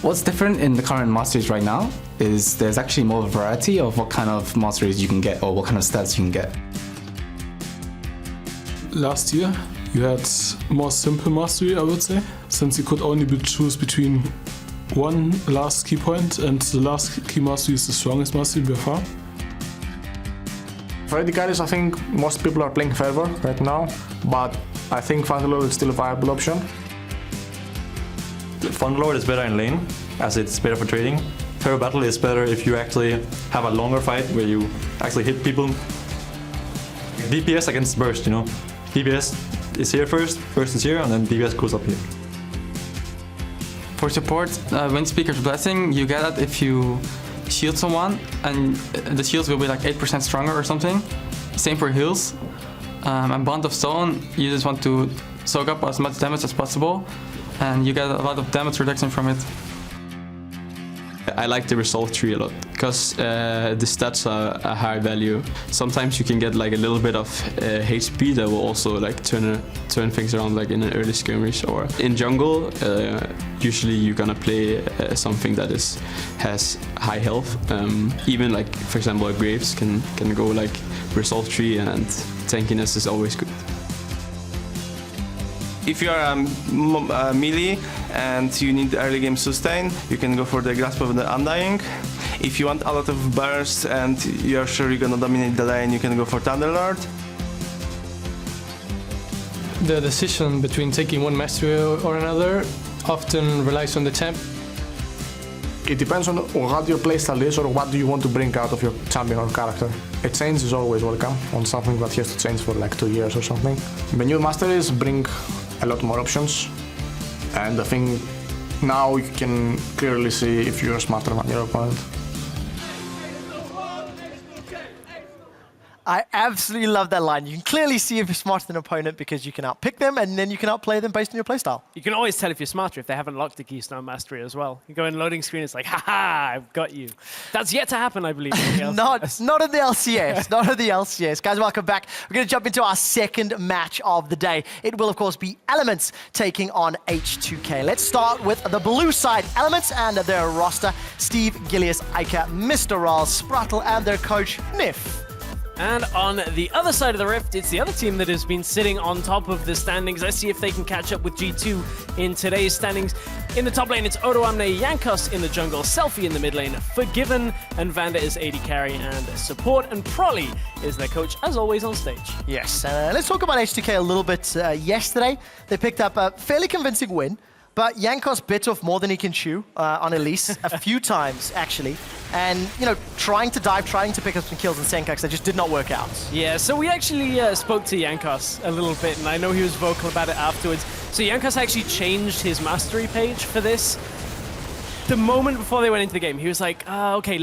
What's different in the current Masters right now is there's actually more variety of what kind of Masters you can get or what kind of stats you can get. Last year you had more simple mastery, I would say, since you could only choose between one last key point, and the last key mastery is the strongest mastery by far. For AD carries, I think most people are playing Fervor right now, but I think Thunderlord is still a viable option. Thunderlord is better in lane, as it's better for trading. Fervor Battle is better if you actually have a longer fight where you actually hit people. DPS against Burst, you know. DPS is here first, Burst is here, and then DPS goes up here. For support, Windspeaker's Blessing, you get it if you shield someone, and the shields will be like 8% stronger or something. Same for heals. And Bond of Stone, you just want to soak up as much damage as possible, and you get a lot of damage reduction from it. I like the resolve tree a lot because the stats are a high value. Sometimes you can get like a little bit of HP that will also like turn things around, like in an early skirmish or in jungle. Usually you're gonna play something that has high health. Even like for example Graves can go like resolve tree, and tankiness is always good. If you are a melee and you need early game sustain, you can go for the Grasp of the Undying. If you want a lot of bursts and you're sure you're gonna dominate the lane, you can go for Thunderlord. The decision between taking one mastery or another often relies on the champ. It depends on what your playstyle is or what do you want to bring out of your champion or character. A change is always welcome on something that has to change for like 2 years or something. The new masteries bring a lot more options, and I think now you can clearly see if you're smarter than your opponent. I absolutely love that line. You can clearly see if you're smarter than an opponent because you can outpick them and then you can outplay them based on your playstyle. You can always tell if you're smarter if they haven't locked the Keystone Mastery as well. You go in loading screen, it's like, haha, I've got you. That's yet to happen, I believe. Not at the LCS, not at the LCS. Guys, welcome back. We're going to jump into our second match of the day. It will, of course, be Elements taking on H2K. Let's start with the blue side, Elements, and their roster, Steve, Gilius, Ica, Mr. Rawls, Sprattle, and their coach, Nif. And on the other side of the rift, it's the other team that has been sitting on top of the standings. Let's see if they can catch up with G2 in today's standings. In the top lane, it's Odoamne, Jankos in the jungle, Selfie in the mid lane, Forgiven, and Vanda is AD carry and support, and Prolly is their coach, as always, on stage. Yes, let's talk about H2K a little bit. Yesterday, they picked up a fairly convincing win, but Jankos bit off more than he can chew on Elise a few times, actually. And, you know, trying to dive, trying to pick up some kills in Senkax, that just did not work out. Yeah, so we actually spoke to Jankos a little bit, and I know he was vocal about it afterwards. So Jankos actually changed his mastery page for this. The moment before they went into the game, he was like, okay,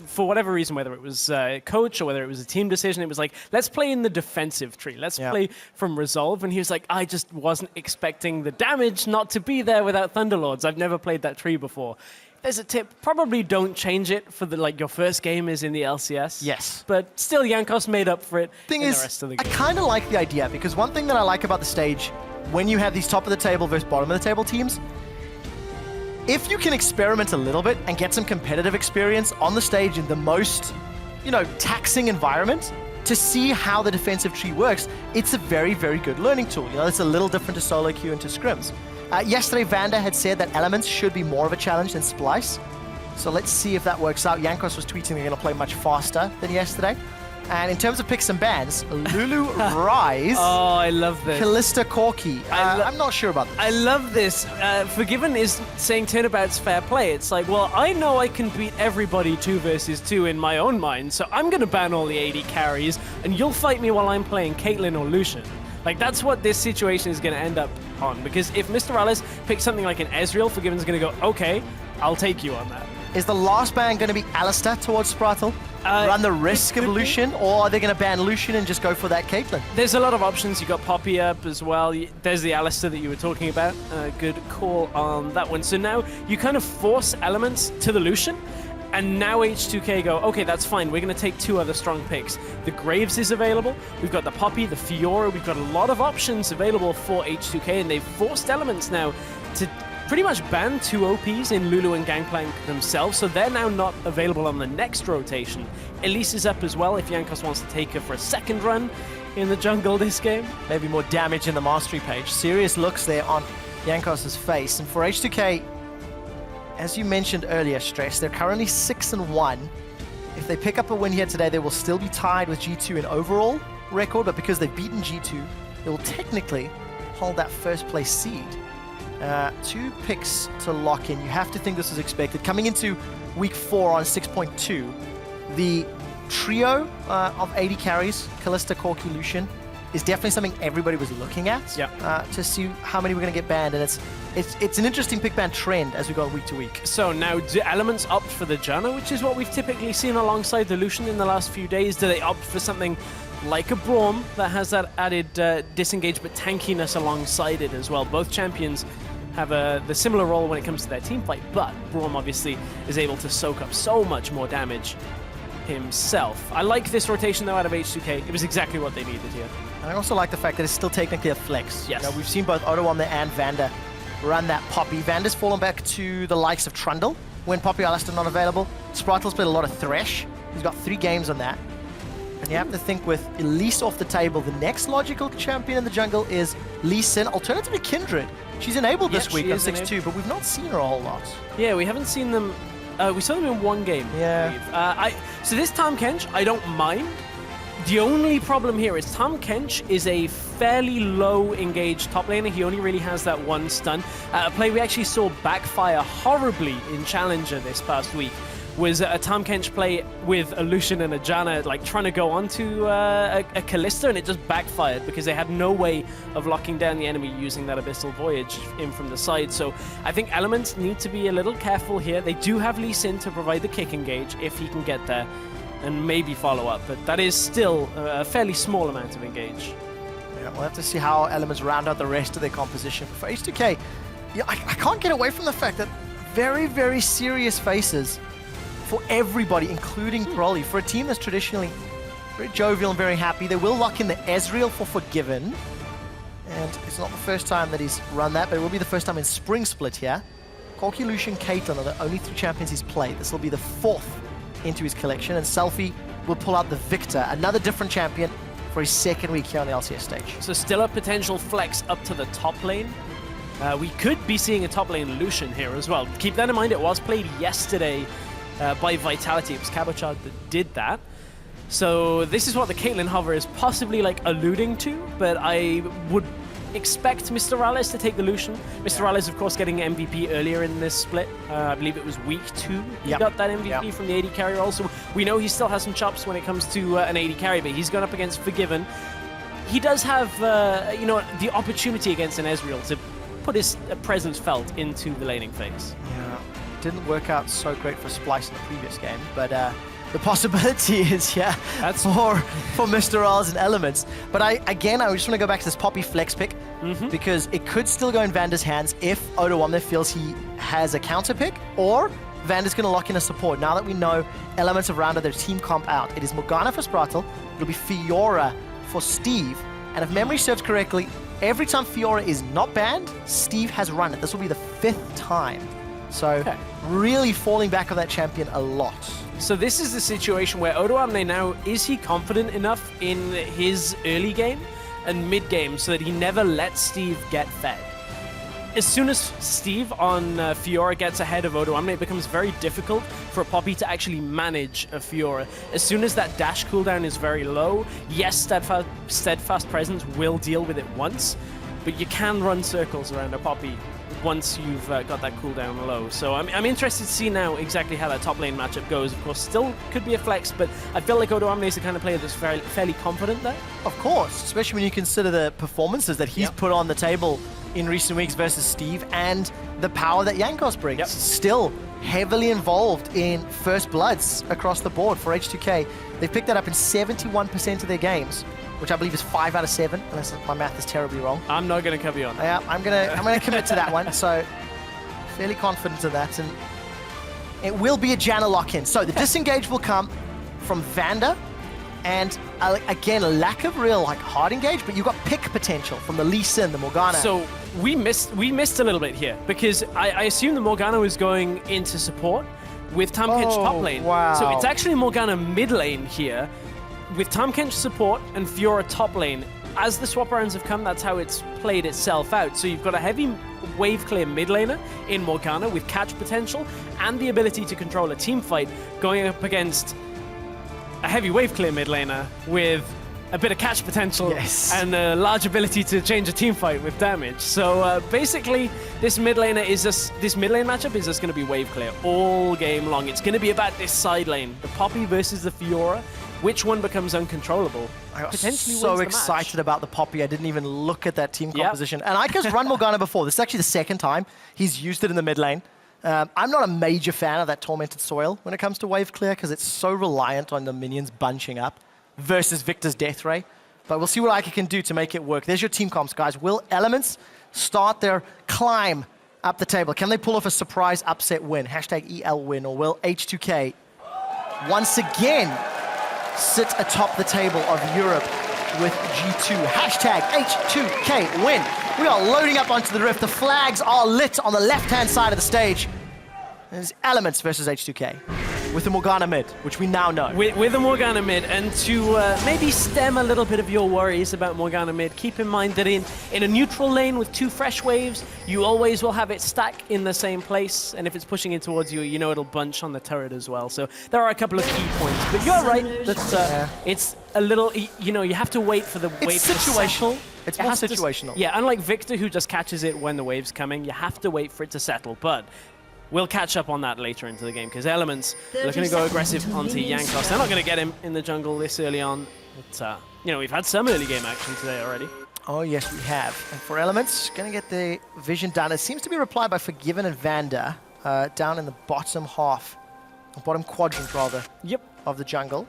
for whatever reason, whether it was coach or whether it was a team decision, it was like, let's play in the defensive tree. Let's play from Resolve. And he was like, I just wasn't expecting the damage not to be there without Thunderlords. I've never played that tree before. There's a tip, probably don't change it for your first game is in the LCS. Yes. But still, Jankos made up for it in the rest of the game. I kind of like the idea, because one thing that I like about the stage, when you have these top of the table versus bottom of the table teams, if you can experiment a little bit and get some competitive experience on the stage in the most, taxing environment to see how the defensive tree works, it's a very, very good learning tool. It's a little different to solo queue and to scrims. Yesterday, Vanda had said that Elements should be more of a challenge than Splice. So let's see if that works out. Jankos was tweeting they're going to play much faster than yesterday. And in terms of picks and bans, Lulu Rise. Oh, I love this. Callista Corki. I'm not sure about this. I love this. Forgiven is saying turnabout's fair play. It's like, well, I know I can beat everybody 2 versus 2 in my own mind, so I'm going to ban all the AD carries, and you'll fight me while I'm playing Caitlyn or Lucian. Like, that's what this situation is going to end up on, because if Mr. Alice picks something like an Ezreal, Forgiven's going to go, okay, I'll take you on that. Is the last ban going to be Alistair towards Sprattle? Run the risk of Lucian, or are they going to ban Lucian and just go for that Caitlyn? There's a lot of options. You got Poppy up as well. There's the Alistair that you were talking about. Good call on that one. So now you kind of force Elements to the Lucian, and now H2K go, okay, that's fine. We're going to take 2 other strong picks. The Graves is available. We've got the Poppy, the Fiora. We've got a lot of options available for H2K, and they've forced Elements now to pretty much banned 2 OPs in Lulu and Gangplank themselves, so they're now not available on the next rotation. Elise is up as well if Jankos wants to take her for a second run in the jungle this game. Maybe more damage in the mastery page. Serious looks there on Jankos' face. And for H2K, as you mentioned earlier, Stress, they're currently 6-1. If they pick up a win here today, they will still be tied with G2 in overall record, but because they've beaten G2, they will technically hold that first place seed. 2 picks to lock in. You have to think this is expected. Coming into week 4 on 6.2, the trio of 80 carries, Kalista, Corki, Lucian, is definitely something everybody was looking at to see how many we're going to get banned, and it's an interesting pick ban trend as we go week to week. So now, do Elements opt for the Janna, which is what we've typically seen alongside the Lucian in the last few days? Do they opt for something like a Braum that has that added disengage but tankiness alongside it as well? Both champions have the similar role when it comes to their team fight, but Braum obviously is able to soak up so much more damage himself. I like this rotation though out of H2K. It was exactly what they needed here. And I also like the fact that it's still technically a flex. Yes. You know, we've seen both Odoamne and Vander run that Poppy. Vander's fallen back to the likes of Trundle when Poppy Alistair not available. Spritel's played a lot of Thresh. He's got 3 games on that. And you have to think with Elise off the table, the next logical champion in the jungle is Lee Sin, alternatively Kindred. She's enabled this week on 6-2, but we've not seen her a whole lot. Yeah, we haven't seen them. We saw them in 1 game. Yeah. So this Tahm Kench, I don't mind. The only problem here is Tahm Kench is a fairly low engaged top laner. He only really has that 1 stun. A play we actually saw backfire horribly in Challenger this past week was a Tahm Kench play with a Lucian and a Janna, like trying to go onto a Kalista, and it just backfired because they had no way of locking down the enemy using that Abyssal Voyage in from the side. So I think Elements need to be a little careful here. They do have Lee Sin to provide the kick engage if he can get there and maybe follow up, but that is still a fairly small amount of engage. Yeah, we'll have to see how Elements round out the rest of their composition. For H2K, yeah, I can't get away from the fact that very, very serious faces for everybody, including Broly. For a team that's traditionally very jovial and very happy, they will lock in the Ezreal for Forgiven. And it's not the first time that he's run that, but it will be the first time in Spring Split here. Corki, Lucian, Caitlyn are the only 3 champions he's played. This will be the 4th into his collection, and Selfie will pull out the Victor, another different champion for his 2nd week here on the LCS stage. So still a potential flex up to the top lane. We could be seeing a top lane Lucian here as well. Keep that in mind, it was played yesterday by Vitality. It was Cabochard that did that. So this is what the Caitlyn hover is possibly like alluding to, but I would expect Mr. Rales to take the Lucian. Mr. Rales, of course, getting MVP earlier in this split. I believe it was week 2 he got that MVP from the AD carry role. So we know he still has some chops when it comes to an AD carry, but he's gone up against Forgiven. He does have, you know, the opportunity against an Ezreal to put his presence felt into the laning phase. Yeah, didn't work out so great for Splice in the previous game, but the possibility is, that's for Mr. R's and Elements. But I just want to go back to this Poppy flex pick, because it could still go in Vander's hands if Odoamne feels he has a counter pick, or Vander's going to lock in a support. Now that we know Elements have rounded their team comp out, it is Morgana for Spritel, it'll be Fiora for Steve, and if memory serves correctly, every time Fiora is not banned, Steve has run it. This will be the 5th time. So really falling back on that champion a lot. So this is the situation where Odoamne now, is he confident enough in his early game and mid game so that he never lets Steve get fed? As soon as Steve on Fiora gets ahead of Odoamne, it becomes very difficult for Poppy to actually manage a Fiora. As soon as that dash cooldown is very low, yes, Steadfast Presence will deal with it once, but you can run circles around a Poppy once you've got that cooldown low. So I'm interested to see now exactly how that top lane matchup goes. Of course, still could be a flex, but I feel like Odoamne is the kind of player that's fairly confident there. Of course, especially when you consider the performances that he's put on the table in recent weeks versus Steve, and the power that Jankos brings. Still heavily involved in first bloods across the board for H2K. They've picked that up in 71% of their games, which I believe is 5 out of 7, unless my math is terribly wrong. I'm not going to cover you on that. Yeah, I'm gonna commit to that one. So fairly confident of that, and it will be a Janna lock-in. So the disengage will come from Vander And again, a lack of real hard engage, but you've got pick potential from the Lee Sin, the Morgana. So we missed a little bit here because I assume the Morgana was going into support with Tahm Kench top lane. Wow. So it's actually Morgana mid lane here with Tahm Kench support and Fiora top lane. As the swap rounds have come, that's how it's played itself out. So you've got a heavy wave clear mid laner in Morgana with catch potential and the ability to control a team fight going up against a heavy wave clear mid laner with a bit of catch potential and a large ability to change a team fight with damage. So basically, this mid lane matchup is just going to be wave clear all game long. It's going to be about this side lane, the Poppy versus the Fiora. Which one becomes uncontrollable? I got Potentially so wins the excited match. about the Poppy, I didn't even look at that team composition. And Ika's run Morgana before. This is actually the second time he's used it in the mid lane. I'm not a major fan of that Tormented Soil when it comes to wave clear because it's so reliant on the minions bunching up versus Victor's Death Ray. But we'll see what Ika can do to make it work. There's your team comps, guys. Will Elements start their climb up the table? Can they pull off a surprise upset win? Hashtag EL win. Or will H2K once again sit atop the table of Europe with G2? Hashtag H2K win. We are loading up onto the rift. The flags are lit on the left-hand side of the stage. There's Elements versus H2K with the Morgana mid, which we now know. With the Morgana mid, and to maybe stem a little bit of your worries about Morgana mid, keep in mind that in a neutral lane with 2 fresh waves, you always will have it stack in the same place, and if it's pushing in towards you, you know it'll bunch on the turret as well. So there are a couple of key points, but you're right that it's a little, you have to wait for the wave It's to situational. settle. It's more situational. Yeah, unlike Victor, who just catches it when the wave's coming, you have to wait for it to settle, but we'll catch up on that later into the game, because Elements looking to go aggressive onto Jankos. They're not going to get him in the jungle this early on, but, we've had some early game action today already. Oh, yes, we have. And for Elements, going to get the vision done. It seems to be replied by Forgiven and Vanda down in the bottom half, or bottom quadrant, rather, of the jungle.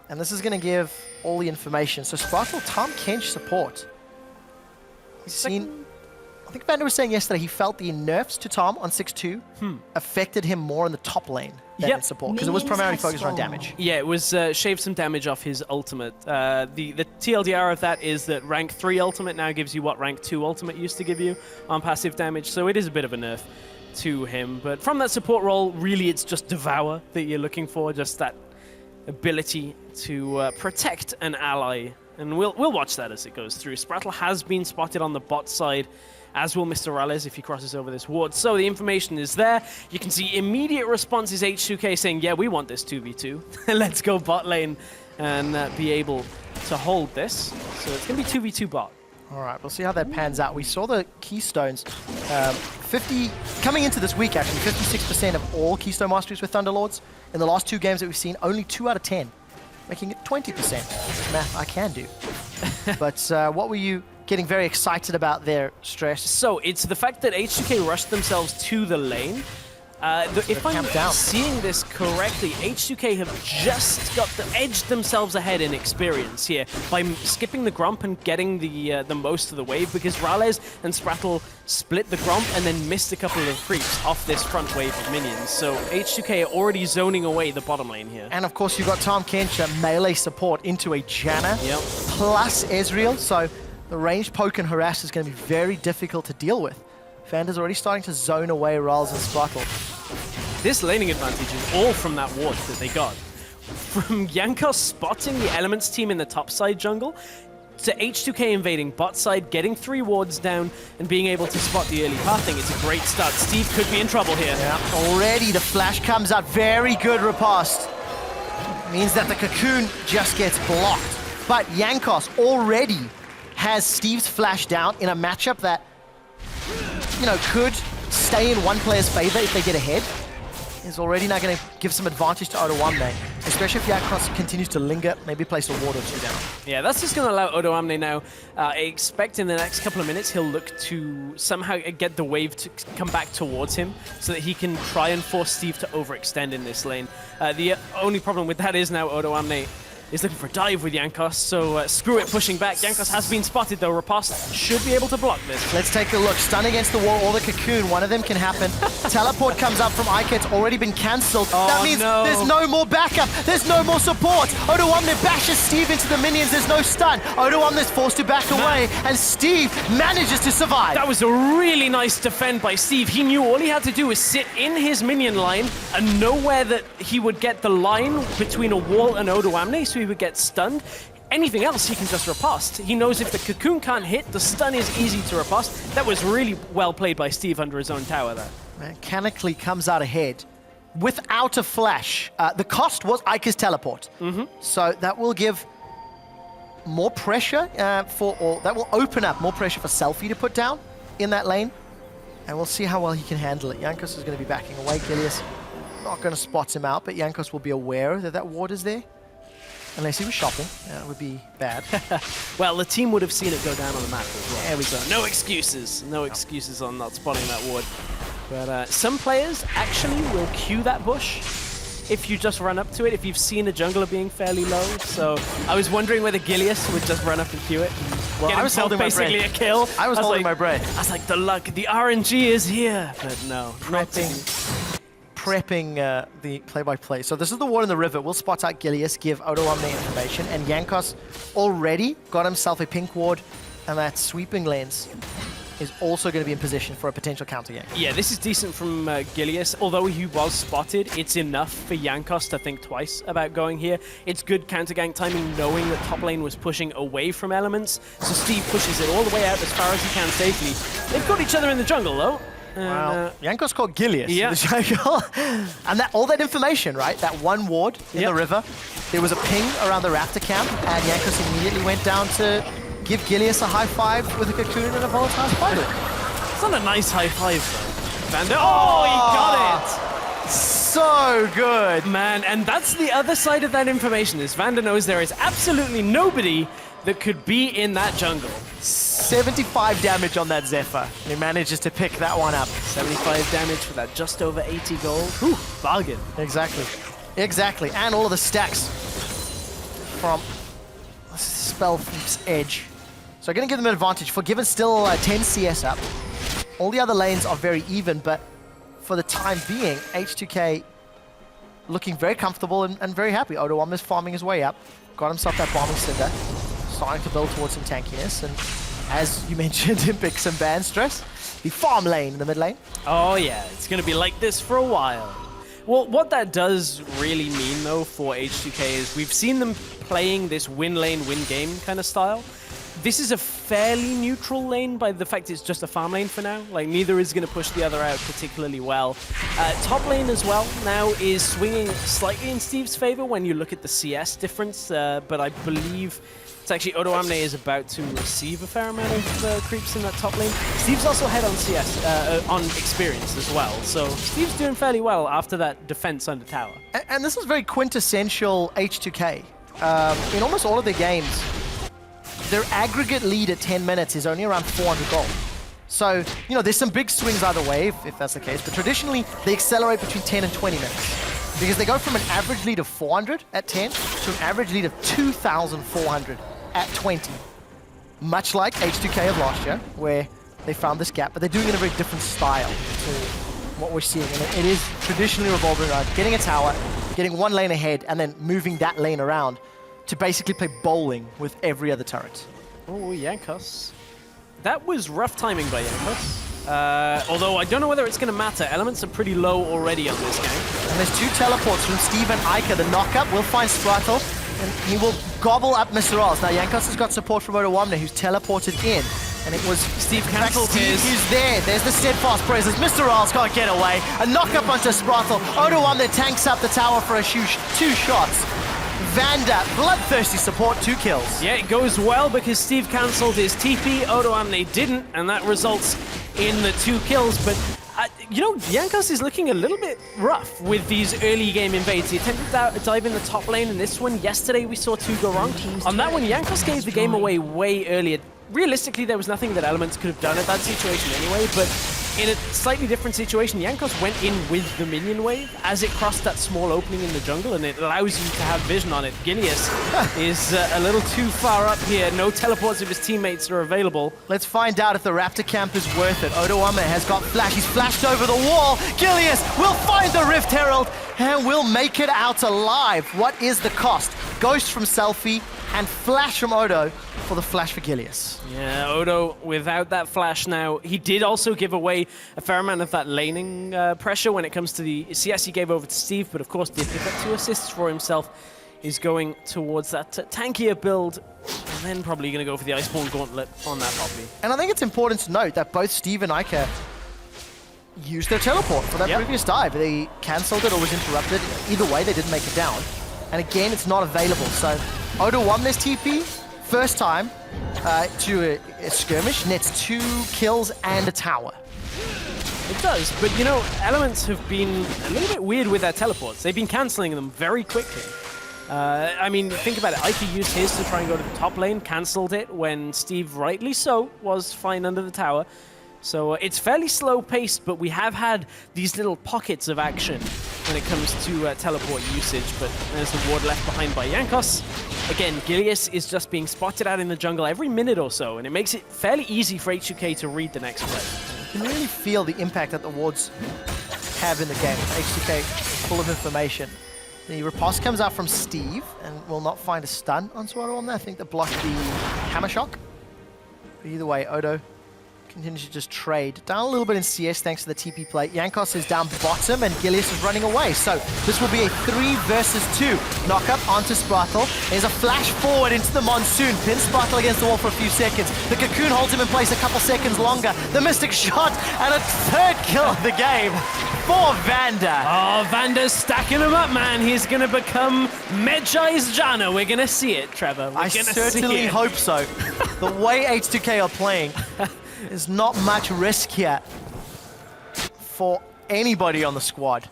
And this is going to give all the information. So Sparkle, Tahm Kench support. He's seen... I think Vanda was saying yesterday he felt the nerfs to Tahm on 6-2 affected him more in the top lane than in support, because it was primarily focused on damage. Yeah, it was shaved some damage off his ultimate. The TLDR of that is that rank 3 ultimate now gives you what rank 2 ultimate used to give you on passive damage, so it is a bit of a nerf to him. But from that support role, really it's just Devour that you're looking for, just that ability to protect an ally. And we'll watch that as it goes through. Sprattle has been spotted on the bot side, as will Mr. Rales if he crosses over this ward. So the information is there. You can see immediate response is H2K saying, yeah, we want this 2v2. Let's go bot lane and be able to hold this. So it's going to be 2v2 bot. All right, we'll see how that pans out. We saw the Keystones, coming into this week actually, 56% of all Keystone Masteries with Thunderlords. In the last 2 games that we've seen, only 2 out of 10, making it 20%. Math I can do. But what were you getting very excited about there, Stress? So it's the fact that H2K rushed themselves to the lane. If I'm seeing this correctly, H2K have just edged themselves ahead in experience here by skipping the Gromp and getting the most of the wave, because Rales and Sprattle split the Gromp and then missed a couple of creeps off this front wave of minions. So H2K are already zoning away the bottom lane here. And of course you've got Tahm Kench melee support into a Janna plus Ezreal, so the ranged poke and harass is going to be very difficult to deal with. Vanda's already starting to zone away Rals and Sprattle. This laning advantage is all from that ward that they got. From Jankos spotting the Elements team in the top side jungle, to H2K invading bot side, getting 3 wards down, and being able to spot the early pathing. It's a great start. Steve could be in trouble here. Yeah, already the flash comes out. Very good riposte. Means that the cocoon just gets blocked. But Jankos already has Steve's flash down in a matchup that, could stay in one player's favor if they get ahead. Is already now going to give some advantage to Odoamne, especially if Jankos continues to linger, maybe place a ward or 2 down. Yeah, that's just going to allow Odoamne now. I expect in the next couple of minutes he'll look to somehow get the wave to come back towards him so that he can try and force Steve to overextend in this lane. The only problem with that is now Odoamne is looking for a dive with Jankos, so screw it pushing back. Jankos has been spotted though. Riposte should be able to block this. Let's take a look. Stun against the wall or the cocoon. One of them can happen. Teleport comes up from Ika. It's already been cancelled. That means there's no more backup. There's no more support. Odoamne bashes Steve into the minions. There's no stun. Odoamne's forced to back away, and Steve manages to survive. That was a really nice defend by Steve. He knew all he had to do was sit in his minion line and know where that he would get the line between a wall and Odoamne, so he would get stunned. Anything else, he can just riposte. He knows if the cocoon can't hit, the stun is easy to riposte. That was really well played by Steve under his own tower there. Mechanically comes out ahead without a flash. The cost was Ika's teleport. So that will give more pressure that will open up more pressure for Selfie to put down in that lane. And we'll see how well he can handle it. Jankos is going to be backing away. Gilius not going to spot him out, but Jankos will be aware that that ward is there. Unless he was shopping. That would be bad. Well, the team would have seen it go down on the map as well. There we go. No excuses. No excuses on not spotting that ward. But some players actually will queue that bush if you just run up to it, if you've seen a jungler being fairly low. So I was wondering whether Gilius would just run up and queue it. Well, get I was himself holding my basically breath. a kill. I was holding my breath. I was like, the luck, the RNG is here. But no, prepping the play-by-play. So this is the ward in the river. We'll spot out Gilius, give Odoamne information, and Jankos already got himself a pink ward, and that sweeping lens is also going to be in position for a potential counter gank. Yeah, this is decent from Gilius. Although he was spotted, it's enough for Jankos to think twice about going here. It's good counter gank timing, knowing that top lane was pushing away from elements. So Steve pushes it all the way out as far as he can safely. They've got each other in the jungle, though. Wow. Jankos called Gilius. Yeah. The jungle. And all that information, right? That one ward in the river. There was a ping around the raptor camp, and Jankos immediately went down to give Gilius a high five with a cocoon and a volatile spider. It's not a nice high five, though. Vander. Oh, he got it! So good. Man, and that's the other side of that information, is Vander knows there is absolutely nobody that could be in that jungle. 75 damage on that Zephyr. He manages to pick that one up. 75 damage for that just over 80 gold. Whew, bargain. Exactly. Exactly. And all of the stacks from Spelltheep's Edge. So I'm going to give them an advantage. Forgiven still 10 CS up. All the other lanes are very even, but for the time being, H2K looking very comfortable and very happy. Odoamne is farming his way up. Got himself that bombing cinder. Starting to build towards some tankiness. And as you mentioned, Impic some ban stress. The farm lane in the mid lane. Oh yeah, it's going to be like this for a while. Well, what that does really mean, though, for H2K is we've seen them playing this win lane, win game kind of style. This is a fairly neutral lane by the fact it's just a farm lane for now. Like, neither is going to push the other out particularly well. Top lane as well now is swinging slightly in Steve's favor when you look at the CS difference, but I believe it's actually Odoamne is about to receive a fair amount of creeps in that top lane. Steve's also ahead on CS, on experience as well. So Steve's doing fairly well after that defense under tower. And this is very quintessential H2K. In almost all of their games, their aggregate lead at 10 minutes is only around 400 gold. So, you know, there's some big swings either way, if that's the case, but traditionally, they accelerate between 10 and 20 minutes. Because they go from an average lead of 400 at 10 to an average lead of 2,400 at 20. Much like H2K of last year, where they found this gap, but they're doing it in a very different style to what we're seeing. And it is traditionally revolving around getting a tower, getting one lane ahead, and then moving that lane around to basically play bowling with every other turret. Oh, Jankos. That was rough timing by Jankos. Although I don't know whether it's going to matter. Elements are pretty low already on this game. And there's two teleports from Steve and Ika. The knockup will find Spratle, and he will gobble up Mr. Oz. Now, Jankos has got support from Odoamne, who's teleported in. And it was Steve cancelled his. Who's there. There's the steadfast presence. Mr. Oz can't get away. A knockup onto Spratle. Odoamne tanks up the tower for a two shots. Vander, bloodthirsty support, 2 kills. Yeah, it goes well because Steve cancelled his TP, Odoamne didn't, and that results in the 2 kills. But, you know, Jankos is looking a little bit rough with these early game invades. He attempted to dive in the top lane in this one. Yesterday we saw 2 go wrong. On that one, Jankos gave the game away way earlier. Realistically, there was nothing that Elements could have done at that situation anyway, but in a slightly different situation, Jankos went in with the minion wave as it crossed that small opening in the jungle, and it allows you to have vision on it. Gilius is a little too far up here. No teleports of his teammates are available. Let's find out if the Raptor camp is worth it. Odoame has got flash. He's flashed over the wall. Gilius will find the Rift Herald and will make it out alive. What is the cost? Ghost from Selfie and flash from Odo for the flash for Gilius. Yeah, Odo without that flash now. He did also give away a fair amount of that laning pressure when it comes to the CS he gave over to Steve, but of course did pick up 2 assists for himself. He's going towards that tankier build, and then probably going to go for the Iceborne Gauntlet on that Poppy. And I think it's important to note that both Steve and Iker used their teleport for that previous dive. They cancelled it or was interrupted. Either way, they didn't make it down. And again, it's not available. So Odo won this TP, first time to a skirmish, nets 2 kills and a tower. It does, but you know, Elements have been a little bit weird with their teleports. They've been cancelling them very quickly. I mean, think about it. Iker used his to try and go to the top lane, cancelled it when Steve, rightly so, was fine under the tower. So it's fairly slow-paced, but we have had these little pockets of action when it comes to teleport usage. But there's the ward left behind by Jankos. Again, Gilius is just being spotted out in the jungle every minute or so, and it makes it fairly easy for H2K to read the next play. You can really feel the impact that the wards have in the game. H2K full of information. The riposte comes out from Steve and will not find a stun on Swallow on there. I think that blocked the hammer shock. But either way, Odo continues to just trade. Down a little bit in CS thanks to the TP play. Jankos is down bottom and Gilius is running away. So this will be a 3 versus 2 knockup onto Spartle. There's a flash forward into the Monsoon. Pins Spartle against the wall for a few seconds. The Cocoon holds him in place a couple seconds longer. The Mystic shot and a 3rd kill of the game for Vander. Oh, Vander's stacking him up, man. He's going to become Medjai's Janna. We're going to see it, Trevor. I certainly hope so. The way H2K are playing, there's not much risk here for anybody on the squad.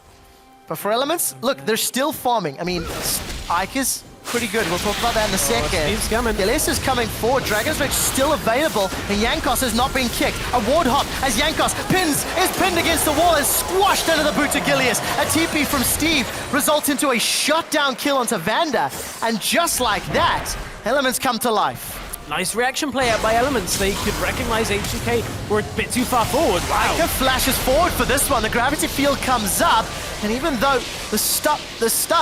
But for Elements, look, they're still farming. I mean, Iker's pretty good. We'll talk about that in a second. Steve's coming. Gilius is coming forward. Dragon's Rage still available, and Jankos has not been kicked. A ward hop as Jankos is pinned against the wall and squashed under the boot to Gilius. A TP from Steve results into a shutdown kill onto Vander. And just like that, Elements come to life. Nice reaction play out by Elements. They could recognize H2K were a bit too far forward. Wow. Iker flashes forward for this one. The gravity field comes up, and even though the stun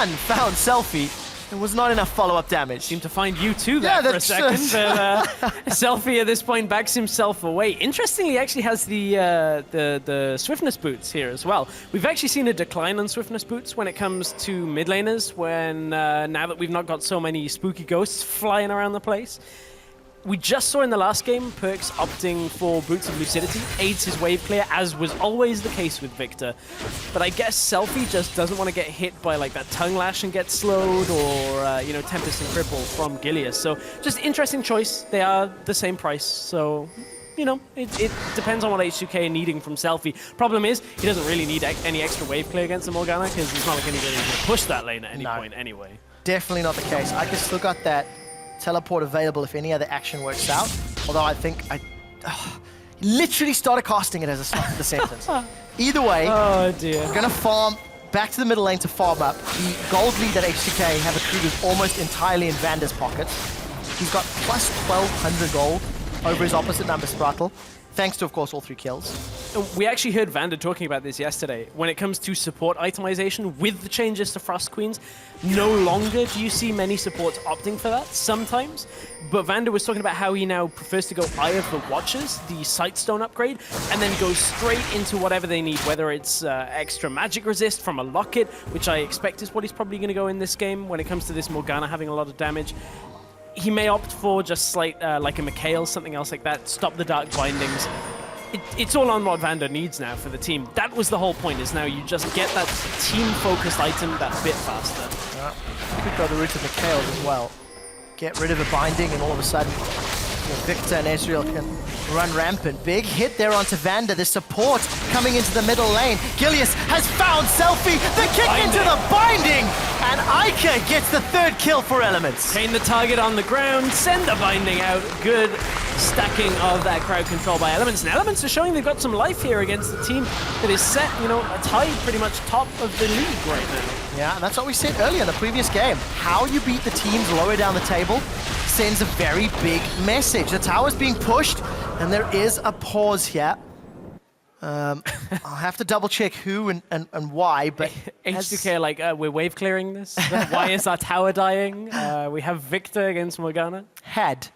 found Selfie, there was not enough follow-up damage. Seemed to find you too there for a second, but Selfie at this point backs himself away. Interestingly, he actually has the Swiftness boots here as well. We've actually seen a decline on Swiftness boots when it comes to mid laners, when now that we've not got so many spooky ghosts flying around the place. We just saw in the last game Perks opting for Boots of Lucidity, aids his wave clear, as was always the case with Victor. But I guess Selfie just doesn't want to get hit by like that tongue lash and get slowed, or you know, Tempest and Cripple from Gilius. So just interesting choice. They are the same price, so you know, it depends on what H2K are needing from Selfie. Problem is, he doesn't really need any extra wave clear against the Morgana, because it's not like anybody can push that lane at any point anyway. Definitely not the case. I just still got that teleport available if any other action works out. Although I think I literally started casting it as a start of the sentence. Either way, oh dear. We're gonna farm back to the middle lane to farm up. The gold lead that H2K have accrued is almost entirely in Vander's pocket. He's got plus 1,200 gold over his opposite number, Sprattle, thanks to, of course, all 3 kills. We actually heard Vander talking about this yesterday. When it comes to support itemization, with the changes to Frost Queens, no longer do you see many supports opting for that, sometimes. But Vander was talking about how he now prefers to go Eye of the Watchers, the Sightstone upgrade, and then go straight into whatever they need, whether it's extra magic resist from a Locket, which I expect is what he's probably going to go in this game when it comes to this Morgana having a lot of damage. He may opt for just slight, like a Mikhail, something else like that, stop the Dark Bindings. It's all on what Vander needs now for the team. That was the whole point, is now you just get that team-focused item that bit faster. Yeah. Could go the route of Mikhail as well. Get rid of a binding, and all of a sudden, Victor and Ezreal can run rampant. Big hit there onto Vander. The support coming into the middle lane. Gilius has found Selfie. The kick into the binding. And Iker gets the 3rd kill for Elements. Pain the target on the ground. Send the binding out. Good stacking of that crowd control by Elements. And Elements are showing they've got some life here against the team that is set, tied pretty much top of the league right now. Yeah, and that's what we said earlier in the previous game. How you beat the teams lower down the table sends a very big message. The tower's being pushed, and there is a pause here. I'll have to double check who and why, but H2K, we're wave clearing this. Why is our tower dying? We have Victor against Morgana. Had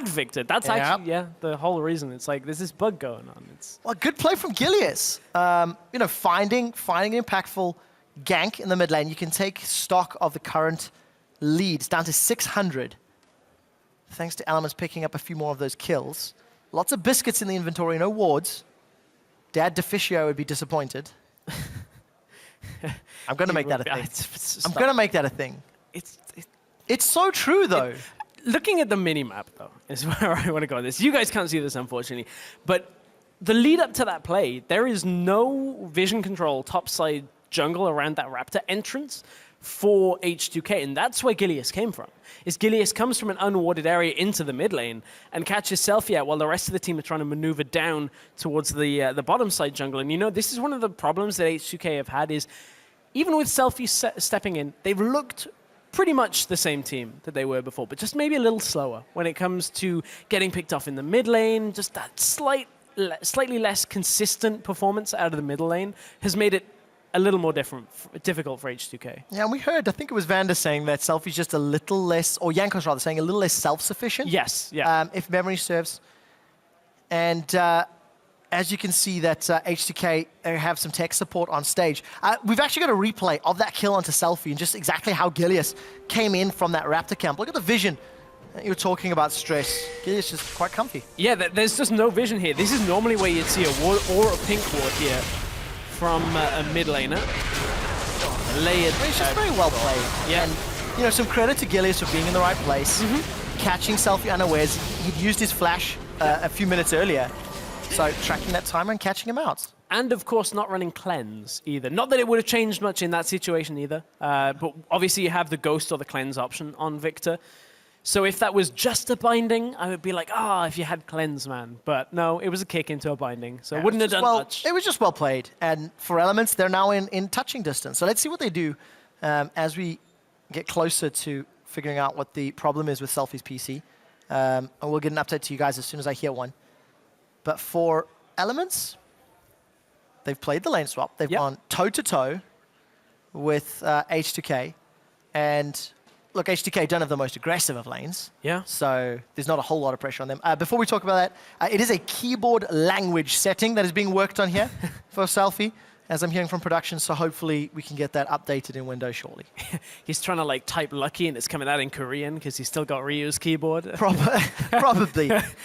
Victor. That's actually the whole reason. It's like there's this bug going on. Well, good play from Gilius. Finding an impactful gank in the mid lane. You can take stock of the current lead. It's down to 600. Thanks to Elements picking up a few more of those kills. Lots of biscuits in the inventory, no wards. Dad Deficio would be disappointed. I'm going to make that a thing. I'm going to make that a thing. It's so true, though. Looking at the mini-map, though, is where I want to go with this. You guys can't see this, unfortunately. But the lead up to that play, there is no vision control topside jungle around that Raptor entrance for H2K, and that's where Gilius came from. Gilius comes from an unwarded area into the mid lane and catches Selfie out while the rest of the team are trying to maneuver down towards the bottom side jungle. And this is one of the problems that H2K have had is, even with Selfie stepping in, they've looked pretty much the same team that they were before, but just maybe a little slower when it comes to getting picked off in the mid lane. Just that slightly less consistent performance out of the middle lane has made it a little more difficult for H2K. Yeah, and we heard, I think it was Vander saying that Selfie's just a little less, or Jankos rather, saying a little less self-sufficient. Yes, yeah. If memory serves. And as you can see that H2K have some tech support on stage. We've actually got a replay of that kill onto Selfie and just exactly how Gilius came in from that Raptor camp. Look at the vision. You were talking about stress. Gilius is quite comfy. Yeah, there's just no vision here. This is normally where you'd see a ward or a pink ward here from a mid laner. Layered. It's just very well played. Yeah. And, some credit to Gilius for being in the right place, catching Selfie unawares. He'd used his flash a few minutes earlier, so tracking that timer and catching him out. And of course, not running cleanse either. Not that it would have changed much in that situation either, but obviously you have the ghost or the cleanse option on Victor. So if that was just a binding, I would be like, if you had cleanse, man. But no, it was a kick into a binding, so it wouldn't have done much. It was just well played. And for Elements, they're now in touching distance. So let's see what they do as we get closer to figuring out what the problem is with Selfie's PC. And we'll get an update to you guys as soon as I hear one. But for Elements, they've played the lane swap. They've gone toe-to-toe with H2K. And look, H2K don't have the most aggressive of lanes. Yeah. So there's not a whole lot of pressure on them. Before we talk about that, it is a keyboard language setting that is being worked on here for Selfie, as I'm hearing from production, so hopefully we can get that updated in Windows shortly. He's trying to type lucky and it's coming out in Korean because he's still got Ryu's keyboard. Probably.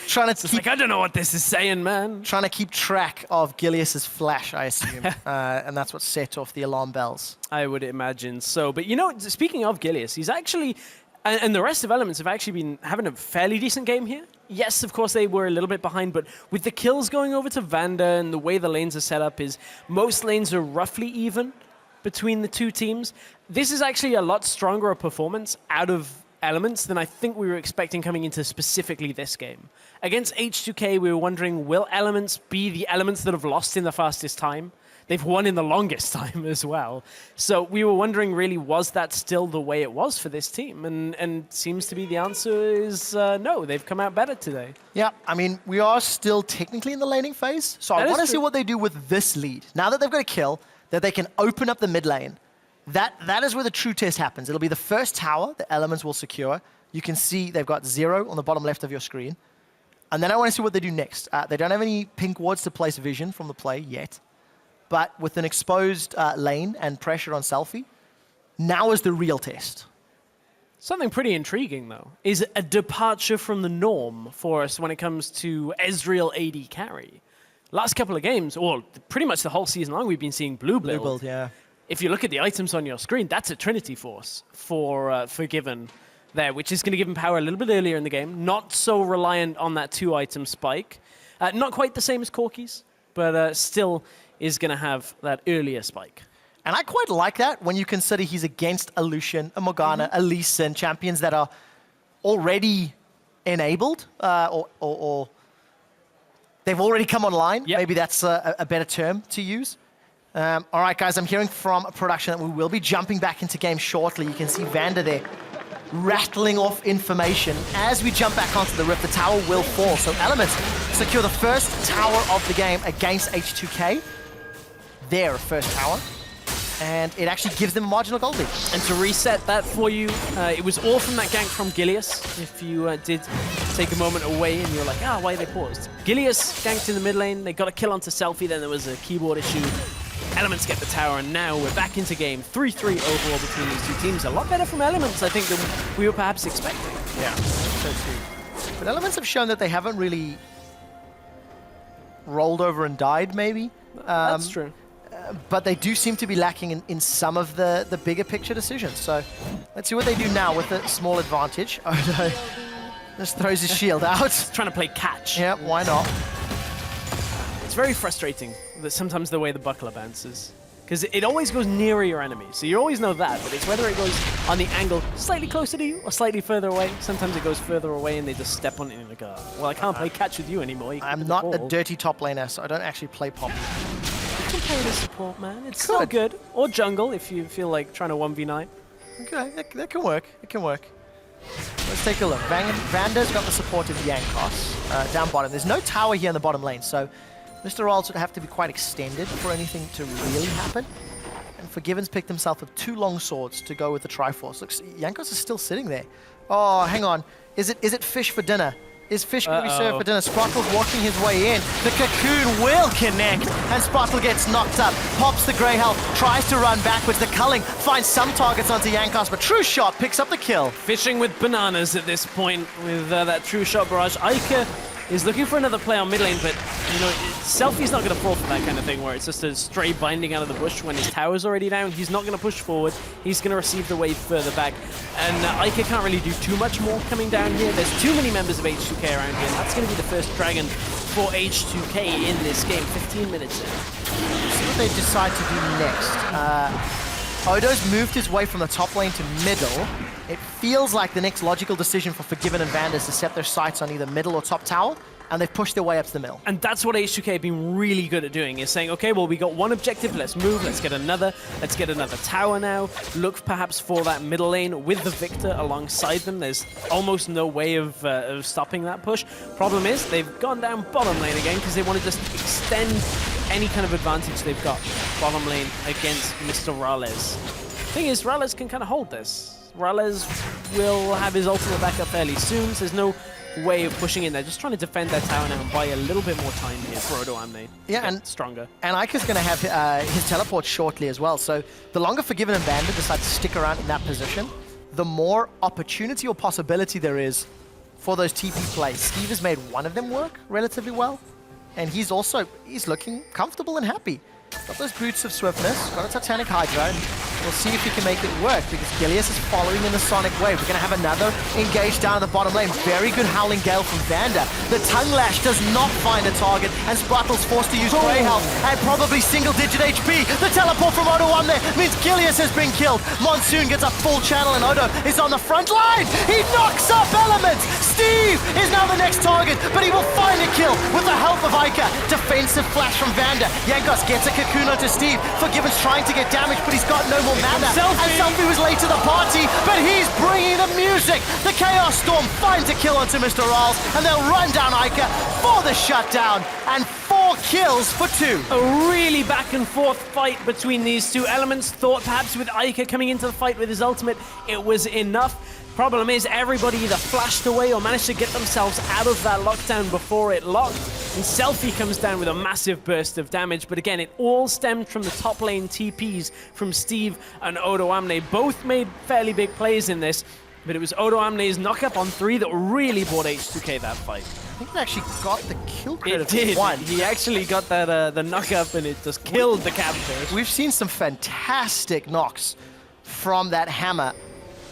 Trying to keep, I don't know what this is saying, man. Trying to keep track of Gilius's flash, I assume. And that's what set off the alarm bells. I would imagine so. But speaking of Gilius, he's actually, and the rest of Elements have actually been having a fairly decent game here. Yes, of course, they were a little bit behind, but with the kills going over to Vander and the way the lanes are set up is most lanes are roughly even between the two teams. This is actually a lot stronger a performance out of Elements than I think we were expecting coming into specifically this game. Against H2K, we were wondering, will Elements be the Elements that have lost in the fastest time? They've won in the longest time as well. So we were wondering, really, was that still the way it was for this team? And seems to be the answer is no. They've come out better today. Yeah, I mean, we are still technically in the laning phase. So I want to see what they do with this lead. Now that they've got a kill, that they can open up the mid lane. That is where the true test happens. It'll be the first tower that Elements will secure. You can see they've got 0 on the bottom left of your screen. And then I want to see what they do next. They don't have any pink wards to place vision from the play yet. But with an exposed lane and pressure on Selfie, now is the real test. Something pretty intriguing, though, is a departure from the norm for us when it comes to Ezreal AD carry. Last couple of games, or pretty much the whole season long, we've been seeing blue build. Blue build, yeah. If you look at the items on your screen, that's a Trinity Force for Given there, which is going to give him power a little bit earlier in the game. Not so reliant on that 2-item spike. Not quite the same as Corki's, but still is going to have that earlier spike. And I quite like that when you consider he's against a Lucian, a Morgana, a Lee Sin, champions that are already enabled or they've already come online. Yep. Maybe that's a better term to use. All right, guys, I'm hearing from production that we will be jumping back into game shortly. You can see Vander there rattling off information. As we jump back onto the Rift, the tower will fall. So Elements secure the first tower of the game against H2K. Their first tower. And it actually gives them a marginal gold lead. And to reset that for you, it was all from that gank from Gilius. If you did take a moment away and you were like, why are they paused? Gilius ganked in the mid lane, they got a kill onto Selfie, then there was a keyboard issue. Elements get the tower, and now we're back into game. 3-3 overall between these two teams. A lot better from Elements, I think, than we were perhaps expecting. Yeah, so too. But Elements have shown that they haven't really rolled over and died, maybe. That's true. But they do seem to be lacking in some of the bigger picture decisions. So let's see what they do now with a small advantage. Odo just throws his shield out. Trying to play catch. Yeah, why not? It's very frustrating that sometimes the way the buckler bounces. Because it always goes nearer your enemy, so you always know that, but it's whether it goes on the angle slightly closer to you or slightly further away. Sometimes it goes further away and they just step on it and like, well, I can't play catch with you anymore. I'm not a dirty top laner, so I don't actually play Poppy. You can play the support, man. It's so good. Or jungle if you feel like trying to 1v9. Okay, that can work. It can work. Let's take a look. Vander's got the support of Jankos down bottom. There's no tower here in the bottom lane, so Mr. Rolls would have to be quite extended for anything to really happen. And Forgiven's picked himself up 2 long swords to go with the Triforce. Looks, Jankos is still sitting there. Oh, hang on. Is it fish for dinner? Is fish going to be served for dinner? Sprottle's walking his way in. The cocoon will connect, and Spottle gets knocked up. Pops the Grey Health, tries to run backwards. The culling finds some targets onto Jankos, but True Shot picks up the kill. Fishing with bananas at this point with that True Shot barrage. Ica is looking for another play on mid lane, but you know, Selfie's not going to fall for that kind of thing where it's just a stray binding out of the bush when his tower's already down. He's not going to push forward. He's going to receive the wave further back. And Ica can't really do too much more coming down here. There's too many members of H2K around here, and that's going to be the first dragon for H2K in this game. 15 minutes in. See what they decide to do next. Odo's moved his way from the top lane to middle. It feels like the next logical decision for Forgiven and Vander is to set their sights on either middle or top tower, and they've pushed their way up to the middle. And that's what H2K have been really good at doing, is saying, okay, well, we got one objective, let's move, let's get another tower now. Look perhaps for that middle lane with the Victor alongside them. There's almost no way of stopping that push. Problem is, they've gone down bottom lane again because they want to just extend any kind of advantage they've got bottom lane against Mr. Rales. Thing is, Rales can kind of hold this. Rales will have his ultimate back up fairly soon, so there's no way of pushing in there. Just trying to defend that tower now and buy a little bit more time here for Odo Amne. Yeah, and stronger. And Ica's going to have his teleport shortly as well, so the longer Forgiven and Vander decide to stick around in that position, the more opportunity or possibility there is for those TP plays. Steve has made one of them work relatively well, and he's looking comfortable and happy. Got those boots of swiftness, got a Titanic Hydra, and we'll see if he can make it work, because Gilius is following in the Sonic Wave. We're going to have another engage down the bottom lane. Very good Howling Gale from Vander. The Tongue Lash does not find a target, and Sprottle's forced to use Grey Health and probably single-digit HP. The teleport from Odo on there means Gilius has been killed. Monsoon gets a full channel, and Odo is on the front line. He knocks up Elements. Steve is now the next target, but he will find a kill with the help of Ica. Defensive flash from Vander. Jankos gets a cocoon onto Steve. Forgiven's trying to get damage, but he's got no more mana. And Selfie was late to the party, but he's bringing the music. The Chaos Storm finds a kill onto Mr. Ralls, and they'll run down Ica for the shutdown, and 4 kills for 2. A really back and forth fight between these two elements. Thought perhaps with Ica coming into the fight with his ultimate, it was enough. Problem is, everybody either flashed away or managed to get themselves out of that lockdown before it locked. And Selfie comes down with a massive burst of damage. But again, it all stemmed from the top lane TPs from Steve and Odo Amne. Both made fairly big plays in this, but it was Odo Amne's knock-up on 3 that really bought H2K that fight. I think it actually got the kill credit. It did. One. He actually got that the knock-up, and it just killed the captors. We've seen some fantastic knocks from that hammer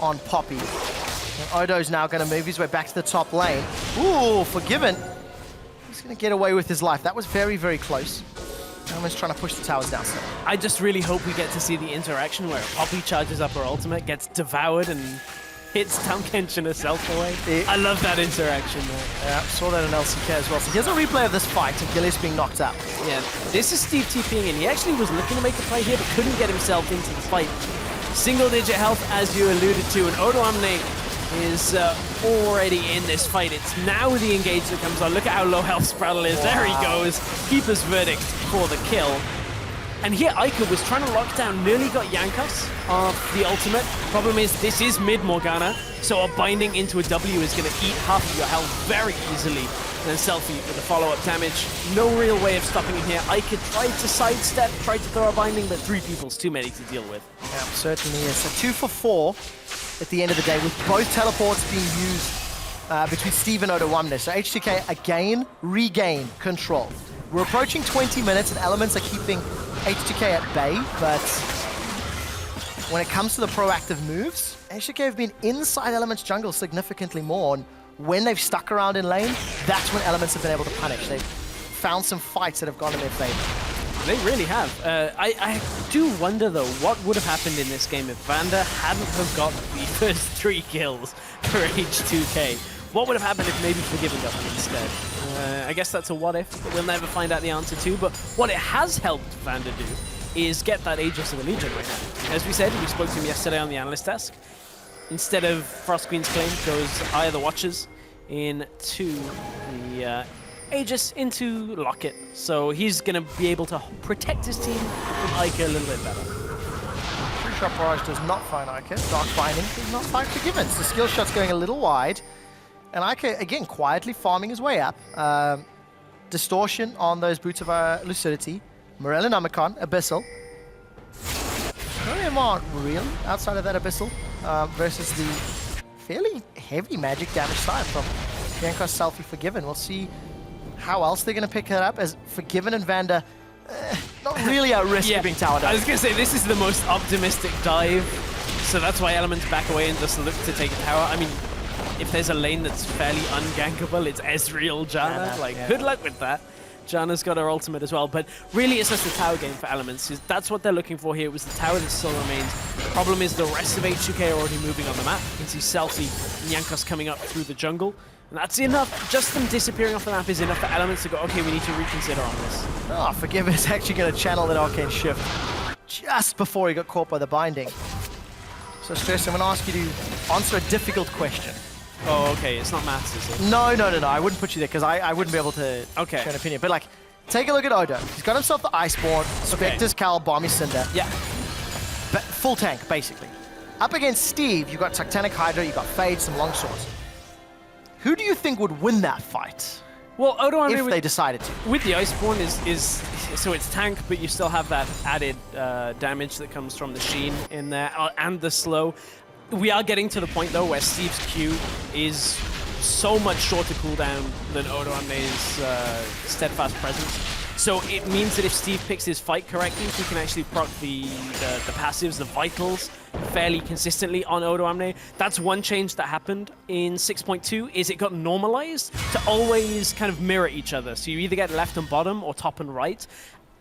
on Poppy. And Odo's now going to move his way back to the top lane. Ooh, Forgiven. He's going to get away with his life. That was very, very close. Almost trying to push the towers down. I just really hope we get to see the interaction where Poppy charges up her ultimate, gets devoured, and hits Tam Kenshin herself away. I love that interaction there. Yeah, saw that in LCK as well. So here's a replay of this fight of Gilius being knocked out. Yeah, this is Steve TPing in. He actually was looking to make a play here, but couldn't get himself into the fight. Single-digit health, as you alluded to, and Odoamne is already in this fight. It's now the engage that comes on. Look at how low health Spraddle is. Wow. There he goes. Keeper's verdict for the kill. And here Ica was trying to lock down, nearly got Jankos off the ultimate. Problem is, this is mid Morgana, so a binding into a W is going to eat half of your health very easily. And then Selfie with the follow-up damage. No real way of stopping him here. Ica tried to sidestep, tried to throw a binding, but 3 people's too many to deal with. Yeah, certainly is. So 2 for 4 at the end of the day, with both teleports being used between Steve and Odoamne. So H2K again regain control. We're approaching 20 minutes and Elements are keeping H2K at bay, but when it comes to the proactive moves, H2K have been inside Elements jungle significantly more. And when they've stuck around in lane, that's when Elements have been able to punish. They've found some fights that have gone in their favor. They really have. I do wonder, though, what would have happened in this game if Vander hadn't have got the first 3 kills for H2K. What would have happened if maybe Forgiven got them instead? I guess that's a what if that we'll never find out the answer to, but what it has helped Vander do is get that Aegis of the Legion right now. As we said, we spoke to him yesterday on the analyst desk. Instead of Frost Queen's Claim, goes Eye of the Watchers into the Aegis into Locket. So he's going to be able to protect his team from Ica a little bit better. True Shot Barrage does not find Ica. Dark Binding does not find Forgiven. The skill shot's going a little wide. And Ica, again, quietly farming his way up. Distortion on those Boots of Lucidity. Morel and Omicron, Abyssal. None of them aren't real outside of that Abyssal versus the fairly heavy magic damage side from Jankos, Selfie, Forgiven. We'll see how else they're going to pick that up, as Forgiven and Vander not really at risk of being towered up. I was going to say, this is the most optimistic dive, so that's why Elements back away and just look to take a tower. I mean, if there's a lane that's fairly ungankable, it's Ezreal, Janna. Good luck with that. Janna's got her ultimate as well, but really it's just a tower game for Elements. That's what they're looking for here. It was the tower that still remains. The problem is the rest of H2K are already moving on the map. You can see Selfie and Jankos coming up through the jungle. And that's enough. Just them disappearing off the map is enough for Elements to go, okay, we need to reconsider on this. Oh, Forgiven is actually going to channel that Arcane Shift just before he got caught by the binding. So, Stress, I'm going to ask you to answer a difficult question. Oh, okay. It's not maths, is it? No. I wouldn't put you there because I wouldn't be able to share an opinion. But, like, take a look at Odo. He's got himself the Iceborne, Spectre's Cal, Bomby Cinder. Yeah. But full tank, basically. Up against Steve, you've got Titanic Hydra, you've got Fade, some longswords. Who do you think would win that fight? Well, Odoamne, if they decided to. With the Iceborne is so it's tank, but you still have that added damage that comes from the Sheen in there and the slow. We are getting to the point though where Steve's Q is so much shorter cooldown than Odoamne's Steadfast Presence. So it means that if Steve picks his fight correctly, he can actually proc the passives, the vitals, fairly consistently on Odoamne. That's one change that happened in 6.2, is it got normalized to always kind of mirror each other. So you either get left and bottom or top and right,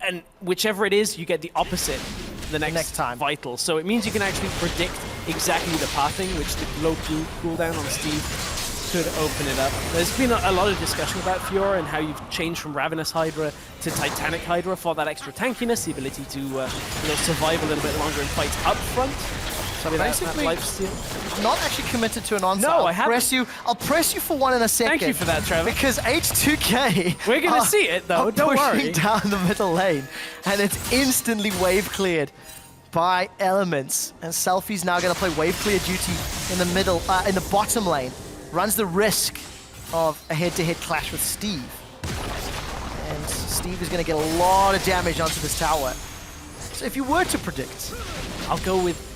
and whichever it is, you get the opposite the next time. Vital. So it means you can actually predict exactly the pathing, which the low cooldown on Steve could open it up. There's been a lot of discussion about Fiora and how you've changed from Ravenous Hydra to Titanic Hydra for that extra tankiness, the ability to survive a little bit longer in fights up front. So basically, not actually committed to an answer. No, I haven't. I'll press you for one in a second. Thank you for that, Trevor. Because H2K... We're going to see it, though. Don't worry. Down the middle lane, and it's instantly wave cleared by Elements. And Selfie's now going to play wave clear duty in the middle, in the bottom lane. Runs the risk of a head-to-head clash with Steve. And Steve is going to get a lot of damage onto this tower. So if you were to predict... I'll go with...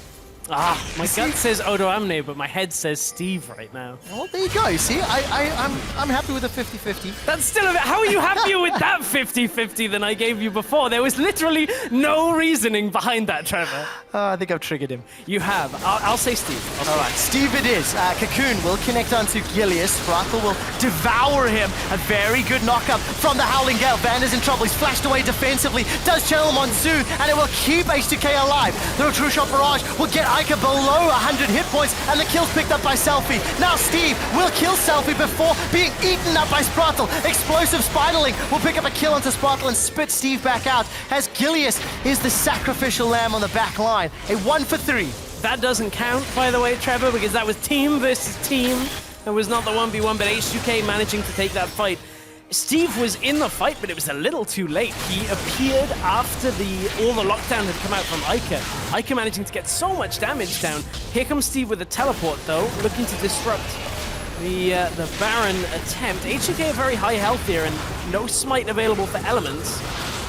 my gut says Odoamne, but my head says Steve right now. Well, there you go. You see, I'm happy with a 50-50. That's still a bit... How are you happier with that 50-50 than I gave you before? There was literally no reasoning behind that, Trevor. I think I've triggered him. You have. I'll say Steve. All right, Steve it is. Cocoon will connect onto Gilius. Brackle will devour him. A very good knockup from the Howling Gale. Vander's in trouble. He's flashed away defensively. Does channel Monsoon, and it will keep H2K alive. The True Shot Barrage will get Ica below 100 hit points, and the kill's picked up by Selfie. Now Steve will kill Selfie before being eaten up by Sprotle. Explosive Spiderling will pick up a kill onto Sprotle and spit Steve back out, as Gilius is the sacrificial lamb on the back line. A 1 for 3. That doesn't count, by the way, Trevor, because that was team versus team. It was not the 1v1, but H2K managing to take that fight. Steve was in the fight, but it was a little too late. He appeared after all the lockdown had come out from Ica. Ica managing to get so much damage down. Here comes Steve with a teleport, though, looking to disrupt the Baron attempt. H2K are very high health here, and no smite available for Elements.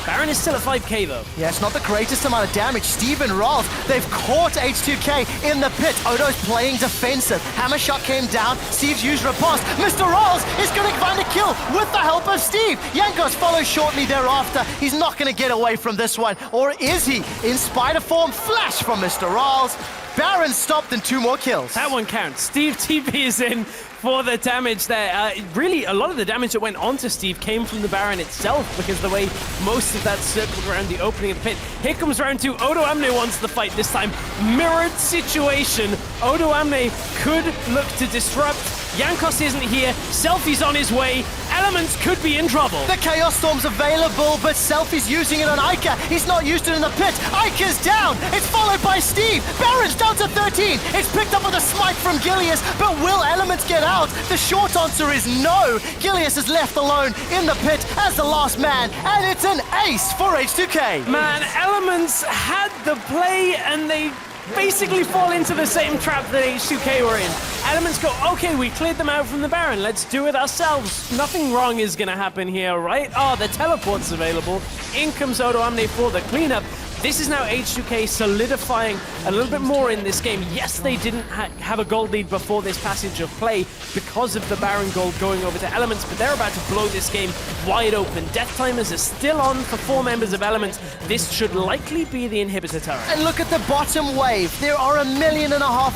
Baron is still at 5k though. Yeah, it's not the greatest amount of damage. Steve and Rolls, they've caught H2K in the pit. Odo's playing defensive. Hammer shot came down. Steve's used riposte. Mr. Rolls is going to find a kill with the help of Steve. Jankos follows shortly thereafter. He's not going to get away from this one. Or is he? In spider form, flash from Mr. Rolls. Baron stopped and 2 more kills. That one counts. Steve TP is in for the damage there. Really, a lot of the damage that went onto Steve came from the Baron itself, because the way most of that circled around the opening of the pit. Here comes round 2. Odo Amne wants the fight this time. Mirrored situation. Odo Amne could look to disrupt. Jankos isn't here. Selfie's on his way. Elements could be in trouble. The Chaos Storm's available, but Selfie's using it on Ica. He's not used it in the pit. Ica's down. It's followed by Steve. Baron's down to 13. It's picked up with a smite from Gilius, but will Elements get out? The short answer is no. Gilius is left alone in the pit as the last man, and it's an ace for H2K. Man, Elements had the play, and they basically fall into the same trap that H2K were in. Elements go, okay, we cleared them out from the Baron. Let's do it ourselves. Nothing wrong is going to happen here, right? Oh, the teleport's available. In comes Odo Amne for the cleanup. This is now H2K solidifying a little bit more in this game. Yes, they didn't have a gold lead before this passage of play because of the Baron gold going over to Elements, but they're about to blow this game wide open. Death timers are still on for 4 members of Elements. This should likely be the inhibitor turret. And look at the bottom wave. There are 1.5 million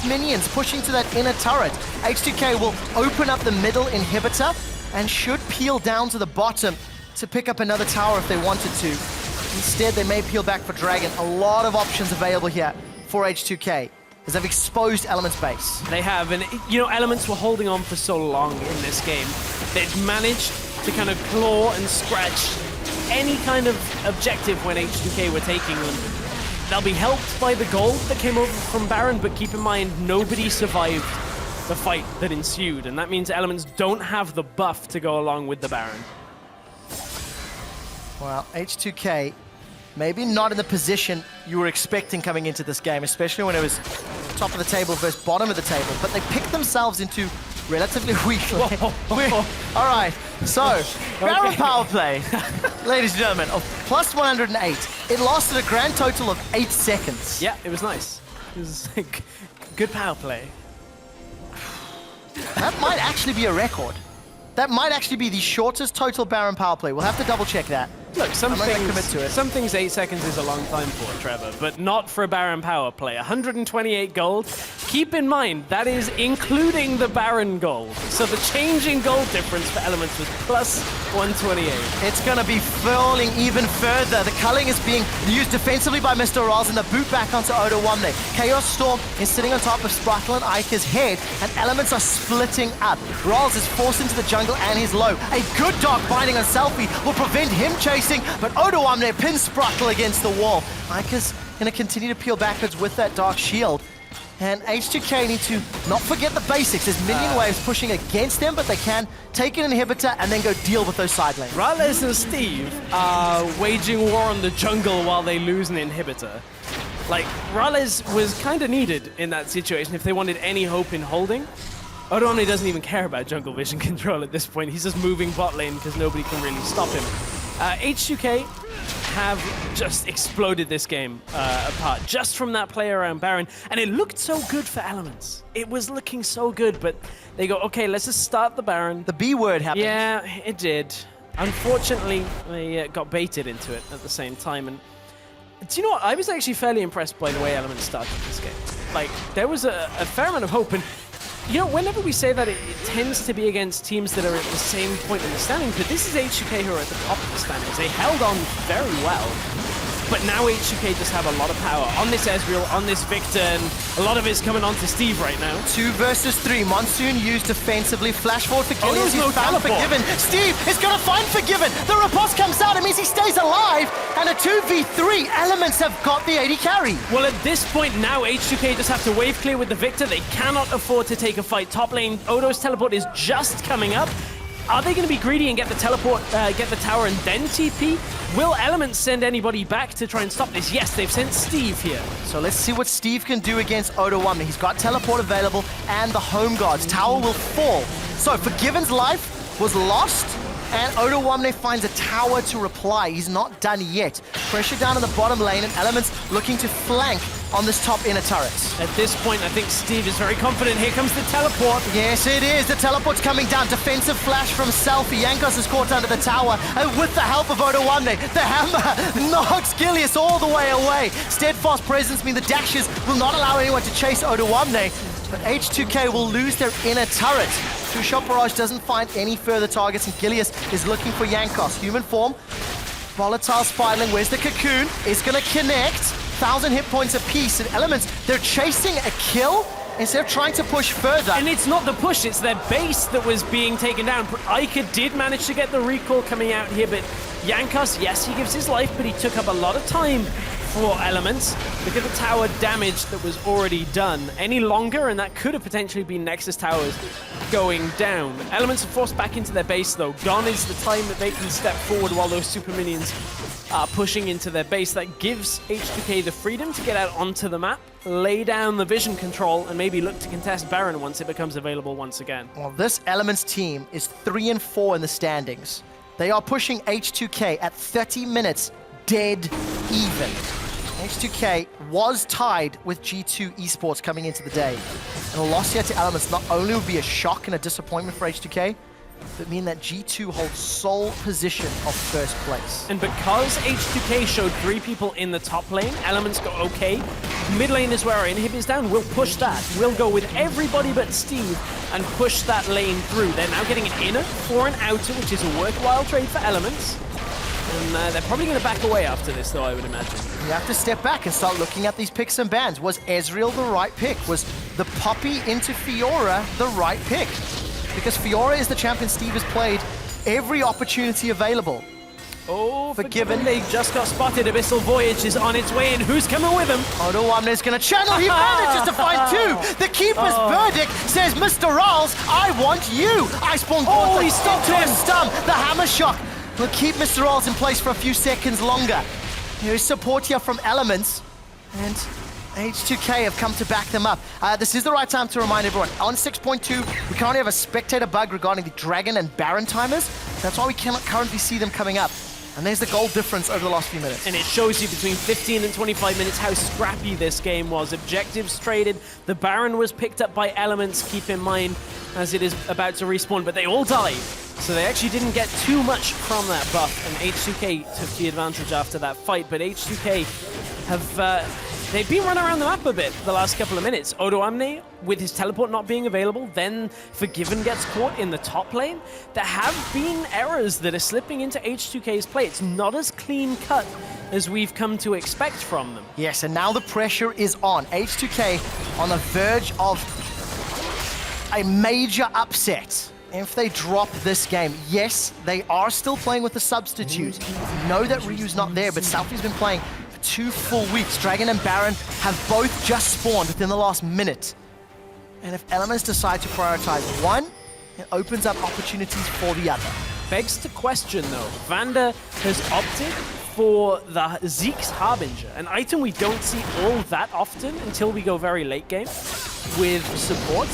minions pushing to that inner turret. H2K will open up the middle inhibitor and should peel down to the bottom to pick up another tower if they wanted to. Instead, they may peel back for Dragon. A lot of options available here for H2K, as they've exposed Elements base. They have, and you know, Elements were holding on for so long in this game. They'd managed to kind of claw and scratch any kind of objective when H2K were taking them. They'll be helped by the gold that came over from Baron, but keep in mind, nobody survived the fight that ensued, and that means Elements don't have the buff to go along with the Baron. Well, H2K, maybe not in the position you were expecting coming into this game, especially when it was top of the table versus bottom of the table, but they picked themselves into relatively weak lane. All right, so Baron power play, ladies and gentlemen, of plus 108. It lasted a grand total of 8 seconds. Yeah, it was nice. It was good power play. That might actually be a record. That might actually be the shortest total Baron power play. We'll have to double check that. Look, some things 8 seconds is a long time for, Trevor, but not for a Baron power play. 128 gold. Keep in mind, that is including the Baron gold. So the change in gold difference for Elements was plus 128. It's going to be falling even further. The culling is being used defensively by Mr. Rolls, and the boot back onto Odo Amne. Chaos Storm is sitting on top of Sprotle and Ica's head, and Elements are splitting up. Rolls is forced into the jungle and he's low. A good dark binding on Selfie will prevent him chasing, but Odo Amne pins Sprotle against the wall. Ica's going to continue to peel backwards with that dark shield. And H2K need to not forget the basics. There's minion waves pushing against them, but they can take an inhibitor and then go deal with those side lanes. Rales and Steve are waging war on the jungle while they lose an inhibitor. Like, Rales was kind of needed in that situation if they wanted any hope in holding. Odo Amne doesn't even care about jungle vision control at this point. He's just moving bot lane because nobody can really stop him. H2K have just exploded this game apart just from that play around Baron, and it looked so good for Elements. It was looking so good, but they go, okay, let's just start the Baron. The B word happened. Yeah, it did. Unfortunately, they got baited into it at the same time, and do you know what? I was actually fairly impressed by the way Elements started this game. Like, there was a fair amount of hope, and you know, whenever we say that, it tends to be against teams that are at the same point in the standings, but this is H2K who are at the top of the standings. They held on very well. But now H2K just have a lot of power on this Ezreal, on this Victor, and a lot of it's coming onto Steve right now. 2 versus 3. Monsoon used defensively. Flash forward for Oh, Gillies. there's no He's found teleport. Forgiven. Steve is going to find Forgiven. The riposte comes out. It means he stays alive. And a 2v3. Elements have got the AD carry. Well, at this point now, H2K just have to wave clear with the Victor. They cannot afford to take a fight. Top lane, Odo's teleport is just coming up. Are they going to be greedy and get the teleport, get the tower and then TP? Will Elements send anybody back to try and stop this? Yes, they've sent Steve here. So let's see what Steve can do against Odo Wamney. He's got teleport available and the home guards. Tower will fall. So Forgiven's life was lost. And Odo Wamney finds a tower to reply. He's not done yet. Pressure down in the bottom lane and Elements looking to flank on this top inner turret. At this point, I think Steve is very confident. Here comes the teleport. Yes, it is. The teleport's coming down. Defensive flash from Selfie. Jankos is caught under the tower. And with the help of Odo Wamney, the hammer knocks Gilius all the way away. Steadfast presence means the dashes will not allow anyone to chase Odo Wamney. But H2K will lose their inner turret. Two-shot barrage doesn't find any further targets, and Gilius is looking for Jankos. Human form. Volatile spiraling. Where's the cocoon? It's going to connect. 1,000 hit points apiece. And Elements, they're chasing a kill instead of trying to push further. And it's not the push, it's their base that was being taken down. Ica did manage to get the recall coming out here, but Jankos, yes, he gives his life, but he took up a lot of time for Elements. Look at the tower damage that was already done. Any longer, and that could have potentially been Nexus towers going down. Elements are forced back into their base, though. Gone is the time that they can step forward while those super minions are pushing into their base. That gives H2K the freedom to get out onto the map, lay down the vision control, and maybe look to contest Baron once it becomes available once again. Well, this Elements team is 3-4 in the standings. They are pushing H2K at 30 minutes, dead even. H2K was tied with G2 Esports coming into the day. And a loss here to Elements not only would be a shock and a disappointment for H2K, but mean that G2 holds sole position of first place. And because H2K showed 3 people in the top lane, Elements go okay. Mid lane is where our inhib is down. We'll push that. We'll go with everybody but Steve and push that lane through. They're now getting an inner for an outer, which is a worthwhile trade for Elements. And they're probably going to back away after this, though, I would imagine. You have to step back and start looking at these picks and bans. Was Ezreal the right pick? Was the Poppy into Fiora the right pick? Because Fiora is the champion Steve has played every opportunity available. Oh, Forgiven. They just got spotted. Abyssal Voyage is on its way in. Who's coming with him? Odo Wamney is going to channel. He manages to find 2. The Keeper's verdict says, Mr. Rawls, I want you. Iceborne he stopped into a him. stun. The Hammer Shock will keep Mr. Rawls in place for a few seconds longer. There is support here from Elements, and H2K have come to back them up. This is the right time to remind everyone. On 6.2, we currently have a spectator bug regarding the Dragon and Baron timers. That's why we cannot currently see them coming up. And there's the goal difference over the last few minutes. And it shows you between 15 and 25 minutes how scrappy this game was. Objectives traded. The Baron was picked up by Elements, keep in mind, as it is about to respawn, but they all died. So they actually didn't get too much from that buff, and H2K took the advantage after that fight. But H2K have, they've been running around the map a bit the last couple of minutes. Odo Wamney, with his teleport not being available, then Forgiven gets caught in the top lane. There have been errors that are slipping into H2K's play. It's not as clean cut as we've come to expect from them. Yes, and now the pressure is on. H2K on the verge of a major upset. If they drop this game, yes, they are still playing with the substitute. We know that Ryu's not there, but Selfie's been playing for 2 full weeks. Dragon and Baron have both just spawned within the last minute. And if Elements decide to prioritize one, it opens up opportunities for the other. Begs to question, though. Vander has opted for the Zeke's Harbinger, an item we don't see all that often until we go very late game with support,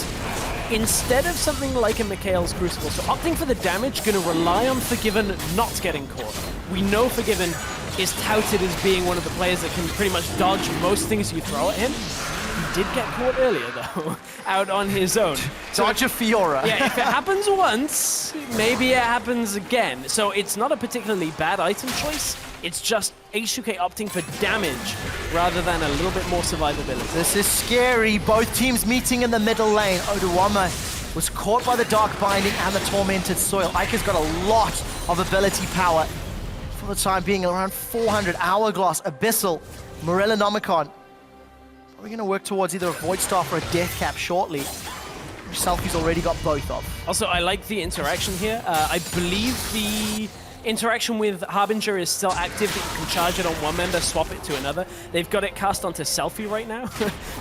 instead of something like a Mikhail's Crucible. So opting for the damage, going to rely on Forgiven not getting caught. We know Forgiven is touted as being one of the players that can pretty much dodge most things you throw at him. He did get caught earlier, though, out on his own. Dodge a Fiora. Yeah, if it happens once, maybe it happens again. So it's not a particularly bad item choice. It's just H2K opting for damage rather than a little bit more survivability. This is scary. Both teams meeting in the middle lane. Oduwama was caught by the Dark Binding and the Tormented Soil. Ica's got a lot of ability power. For for the time being around 400. Hourglass, Abyssal, Morellonomicon. We're going to work towards either a Void Staff or a Death Cap shortly. Selfie's already got both of. Also, I like the interaction here. I believe the interaction with Harbinger is still active, that you can charge it on one member, swap it to another. They've got it cast onto Selfie right now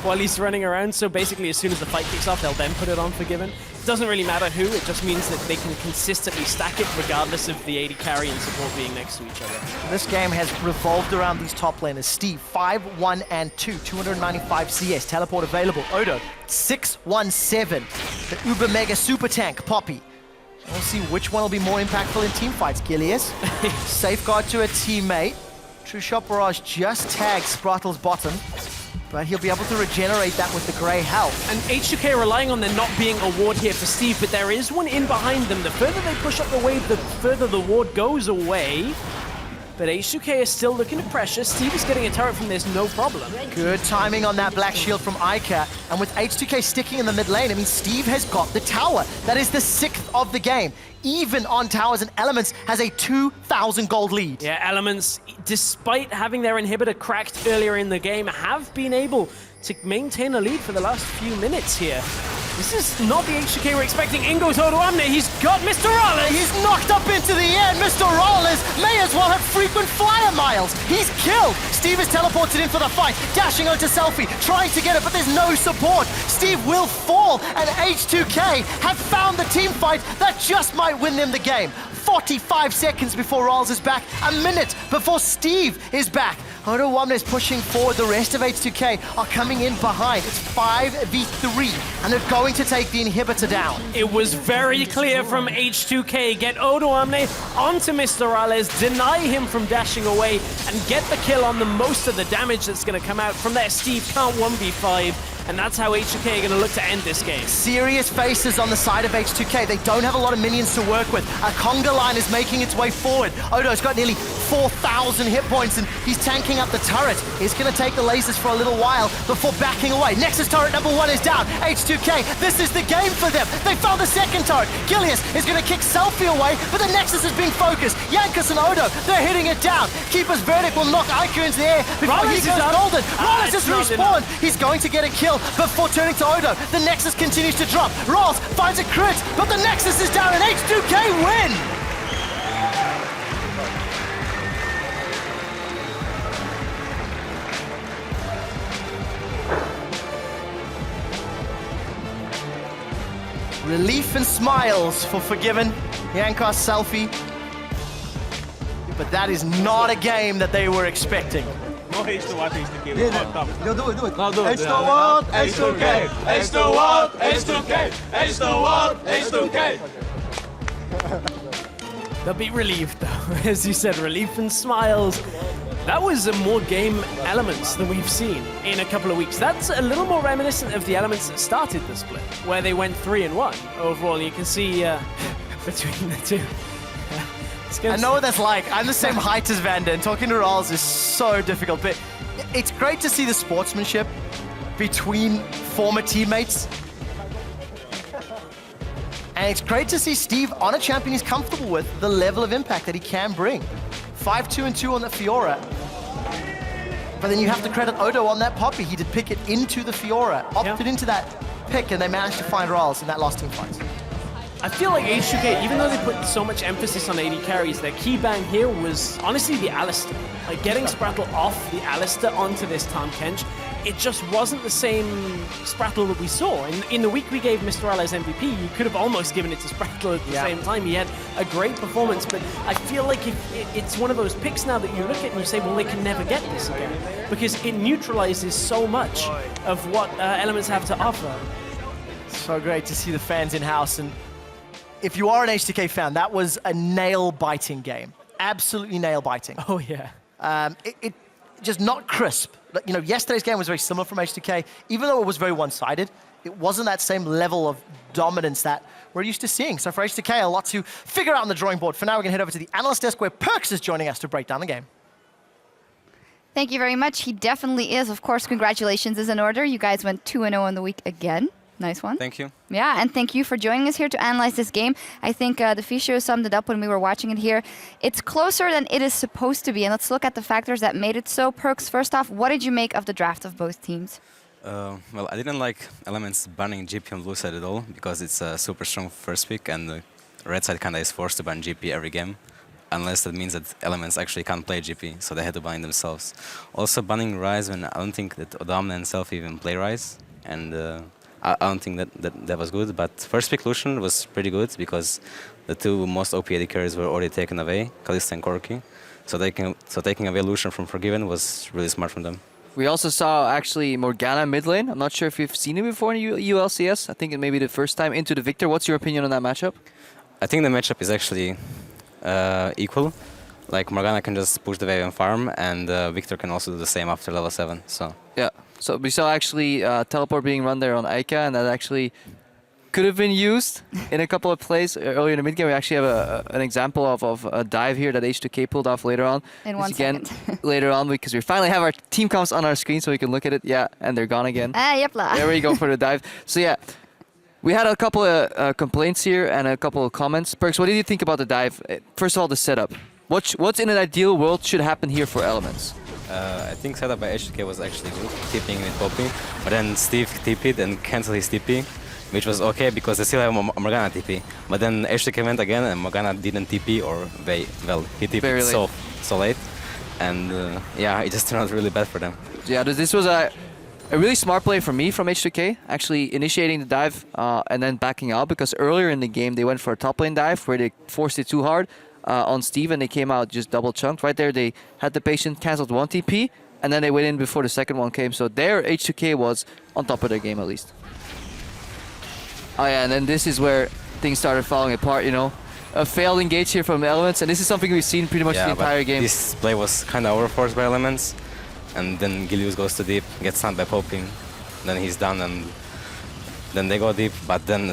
while he's running around, so basically as soon as the fight kicks off, they'll then put it on Forgiven. It doesn't really matter who, it just means that they can consistently stack it regardless of the AD carry and support being next to each other. This game has revolved around these top laners. Steve, 5, 1, and 2, 295 CS, teleport available. Odo, 6, 1, 7, the Uber Mega Super Tank, Poppy. We'll see which one will be more impactful in team fights. Gilius, safeguard to a teammate. True Shot Barrage just tagged Sprattle's bottom, but he'll be able to regenerate that with the Grey Health. And H2K relying on there not being a ward here for Steve, but there is one in behind them. The further they push up the wave, the further the ward goes away. But H2K is still looking at pressure. Steve is getting a turret from this, no problem. Good timing on that Black Shield from Ica. And with H2K sticking in the mid lane, I mean, Steve has got the tower. That is the 6th of the game. Even on towers and Elements has a 2,000 gold lead. Yeah, Elements, despite having their inhibitor cracked earlier in the game, have been able to maintain a lead for the last few minutes here. This is not the H2K we're expecting. In goes Odoamne, he's got Mr. Rollins! He's knocked up into the air. Mr. Rollins may as well have frequent flyer miles. He's killed. Steve is teleported in for the fight, dashing onto Selfie, trying to get it, but there's no support. Steve will fall, and H2K have found the team fight that just might win them the game. 45 seconds before Rolls is back, a minute before Steve is back. Odoamne is pushing forward. The rest of H2K are coming in behind. It's 5v3, and they're going to take the inhibitor down. It was very clear from H2K. Get Odoamne onto Mr. Rales, deny him from dashing away, and get the kill on the most of the damage that's going to come out. From there, Steve can't 1v5. And that's how H2K are going to look to end this game. Serious faces on the side of H2K. They don't have a lot of minions to work with. A conga line is making its way forward. Odo's got nearly 4,000 hit points, and he's tanking up the turret. He's going to take the lasers for a little while before backing away. Nexus turret number 1 is down. H2K, this is the game for them. They found the second turret. Gilius is going to kick Selfie away, but the Nexus is being focused. Yankus and Odo, they're hitting it down. Keeper's Verdict will knock Ica into the air before he goes golden. Rolls is respawned. He's going to get a kill before turning to Odo. The Nexus continues to drop. Rolls finds a crit, but the Nexus is down and H2K win! Relief and smiles for Forgiven, Yankos, Selfie. But that is not a game that they were expecting. No H2 H2K. Yo, do it. No, do it. H2 H2K. H2 H2K. H2 H2K. They'll be relieved though. As you said, relief and smiles. That was more game elements than we've seen in a couple of weeks. That's a little more reminiscent of the elements that started the split, where they went 3-1 overall. You can see between the two. I know what that's like. I'm the same height as Vanda, and talking to Rolls is so difficult, but it's great to see the sportsmanship between former teammates. And it's great to see Steve on a champion he's comfortable with, the level of impact that he can bring. 5-2-2 on the Fiora. But then you have to credit Odo on that Poppy. He did pick it into the Fiora, opted into that pick, and they managed to find Rolls in that last team fight. I feel like H2K, even though they put so much emphasis on AD carries, their key bang here was honestly the Alistar. Like getting Sprattle off the Alistar onto this Tahm Kench, it just wasn't the same Sprattle that we saw. In the week we gave Mr. Allies MVP, you could have almost given it to Sprattle at the same time. He had a great performance, but I feel like it's one of those picks now that you look at and you say, well, they can never get this again. Because it neutralizes so much of what Elements have to offer. So great to see the fans in-house, and if you are an H2K fan, that was a nail-biting game. Absolutely nail-biting. Oh, yeah. It just not crisp. You know, yesterday's game was very similar from H2K. Even though it was very one-sided, it wasn't that same level of dominance that we're used to seeing. So for H2K, a lot to figure out on the drawing board. For now, we're going to head over to the analyst desk where Perks is joining us to break down the game. Thank you very much. He definitely is. Of course, congratulations is in order. You guys went 2-0 in the week again. Nice one. Thank you. Yeah, and thank you for joining us here to analyze this game. I think the Fisho summed it up when we were watching it here. It's closer than it is supposed to be, and let's look at the factors that made it so. Perks, first off, what did you make of the draft of both teams? Well, I didn't like Elements banning GP on blue side at all, because it's a super strong first pick, and the red side kinda is forced to ban GP every game, unless that means that Elements actually can't play GP, so they had to ban themselves. Also banning Rise when I don't think that Odamna and Self even play Rise, and I don't think that was good, but first pick Lucian was pretty good, because the two most OP AD carries were already taken away, Kalista and Corki, so taking away Lucian from Forgiven was really smart from them. We also saw actually Morgana mid lane. I'm not sure if you've seen it before in EU LCS. I think it may be the first time into the Victor. What's your opinion on that matchup? I think the matchup is actually equal. Like Morgana can just push the wave and farm, and Victor can also do the same after level 7. So yeah. So we saw actually teleport being run there on Aika, and that actually could have been used in a couple of plays earlier in the mid game. We actually have an example of a dive here that H2K pulled off later on. In 1 second. Later on, because we finally have our team comps on our screen so we can look at it. Yeah, and they're gone again. Yep. There we go for the dive. So yeah, we had a couple of complaints here and a couple of comments. Perks, what did you think about the dive? First of all, the setup. What's in an ideal world should happen here for Elements? I think setup by H2K was actually good, TPing with Poppy, but then Steve TP'd and canceled his TP, which was okay because they still have Morgana TP. But then H2K went again and Morgana didn't TP, or he TP'd so late. And yeah, it just turned out really bad for them. Yeah, this was a really smart play for me from H2K, actually initiating the dive and then backing out, because earlier in the game they went for a top lane dive where they forced it too hard on Steve and they came out just double chunked. Right there they had the patient, cancelled 1 TP, and then they went in before the second one came. So there H2K was on top of their game at least. Oh yeah, and then this is where things started falling apart, you know. A failed engage here from Elements, and this is something we've seen pretty much the entire game. This play was kind of overforced by Elements, and then Gilius goes to deep, gets stunned by popping, then he's done, and then they go deep, but then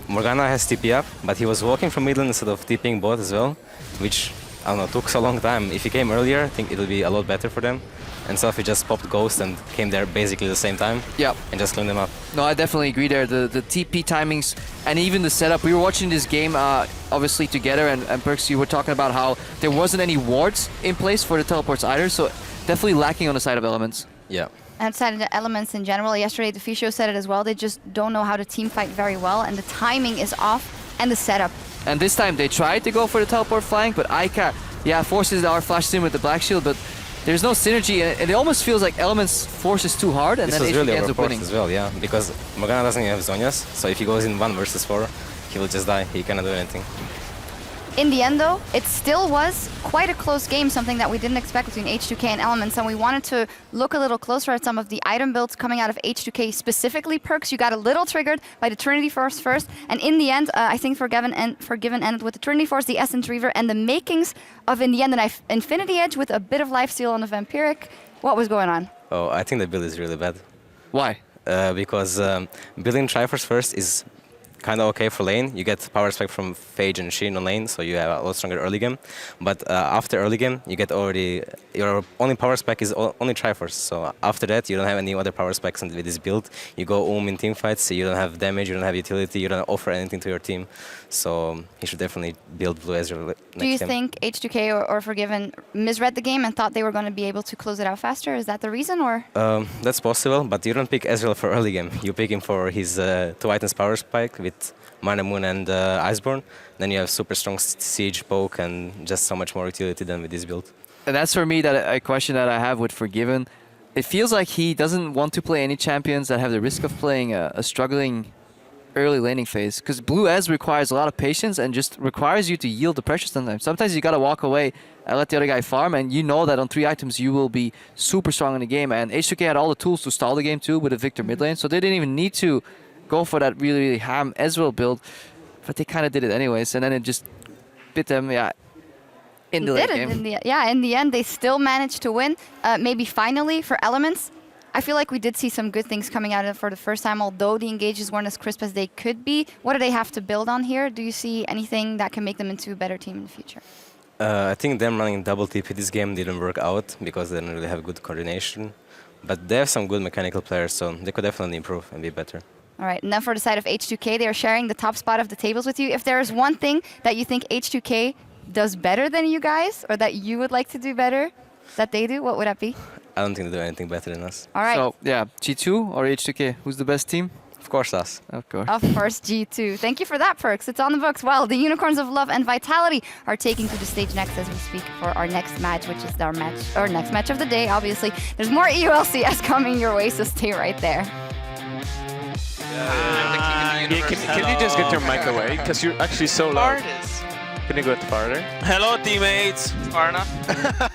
Morgana has TP up, but he was walking from mid lane instead of TPing bot as well, which, I don't know, took so long time. If he came earlier, I think it would be a lot better for them. And Selfie just popped Ghost and came there basically the same time. Yeah. And just cleaned them up. No, I definitely agree there. The TP timings and even the setup. We were watching this game obviously together, and Perks, you were talking about how there wasn't any wards in place for the teleports either, so definitely lacking on the side of Elements. Yeah. Outside of the Elements in general, yesterday the Fisho said it as well, they just don't know how to team fight very well, and the timing is off, and the setup. And this time they tried to go for the teleport flank, but Aika, yeah, forces our flash in with the black shield, but there's no synergy, and it almost feels like Elements forces too hard, and this then H2K really ends up winning as well, yeah, because Morgana doesn't have Zhonya's, so if he goes in 1 versus 4, he will just die. He cannot do anything. In the end, though, it still was quite a close game, something that we didn't expect between H2K and Elements, and we wanted to look a little closer at some of the item builds coming out of H2K, specifically Perks. You got a little triggered by the Trinity Force first, and in the end, I think Forgiven ended with the Trinity Force, the Essence Reaver, and the makings of, in the end, an Infinity Edge with a bit of lifesteal on the Vampiric. What was going on? Oh, I think the build is really bad. Why? Because building Triforce first is kind of okay for lane. You get power spike from Phage and Sheen on lane, so you have a lot stronger early game. But after early game, you get your only power spike is only Triforce. So after that, you don't have any other power spikes with this build. You go in team fights, so you don't have damage, you don't have utility, you don't offer anything to your team. So he should definitely build Blue Ezreal next game. Do you think H2K or Forgiven misread the game and thought they were going to be able to close it out faster? Is that the reason, or? That's possible, but you don't pick Ezreal for early game. You pick him for his 2 items power spike with Mana Moon and Iceborne. Then you have super strong Siege, Poke, and just so much more utility than with this build. And that's for me a question that I have with Forgiven. It feels like he doesn't want to play any champions that have the risk of playing a struggling early laning phase, because Blue Ez requires a lot of patience and just requires you to yield the pressure sometimes. Sometimes you gotta walk away and let the other guy farm, and you know that on 3 items you will be super strong in the game. And H2K had all the tools to stall the game too with a Victor mid lane, so they didn't even need to go for that really ham Ezreal build, but they kind of did it anyways, and then it just bit them, yeah, in the late game. In the end, they still managed to win. Maybe finally for Elements, I feel like we did see some good things coming out of it for the first time, although the engages weren't as crisp as they could be. What do they have to build on here? Do you see anything that can make them into a better team in the future? I think them running double TP this game didn't work out because they didn't really have good coordination. But they have some good mechanical players, so they could definitely improve and be better. All right, and then for the side of H2K, they are sharing the top spot of the tables with you. If there is one thing that you think H2K does better than you guys, or that you would like to do better that they do, what would that be? I don't think they do anything better than us. All right. So, yeah, G2 or H2K? Who's the best team? Of course, us. Of course. Of course, G2. Thank you for that, Perks. It's on the books. Well, the Unicorns of Love and Vitality are taking to the stage next as we speak for our next match, which is our next match of the day, obviously. There's more EU LCS coming your way, so stay right there. Can you just get your mic away? Because you're actually so loud. Can you go farther? Hello, teammates. Far enough?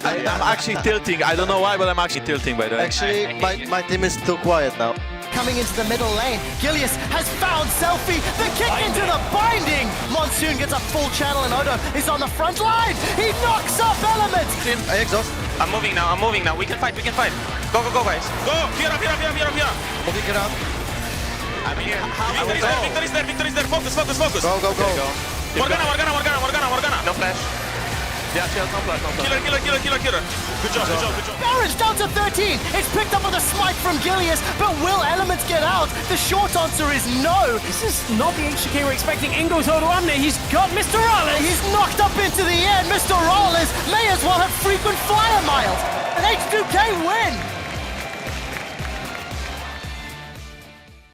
I'm actually tilting. I don't know why, but I'm actually tilting, by the way. Actually, my team is too quiet now. Coming into the middle lane, Gilius has found Selfie, the kick into the binding! Monsoon gets a full channel and Odo is on the front line! He knocks up Elements! I exhaust. I'm moving now, we can fight. Go, guys. Go! Here. Moving it out. I'm here. Victor is there. Focus. Go. Morgana. No flash. Yeah, no flash. Killer. Good job. Baron's down to 13! It's picked up with a smite from Gilius, but will Elements get out? The short answer is no! This is not the H2K we're expecting. In goes Odoamne, he's got Mr. Rollis! He's knocked up into the air. Mr. Rollis may as well have frequent flyer miles! An H2K win!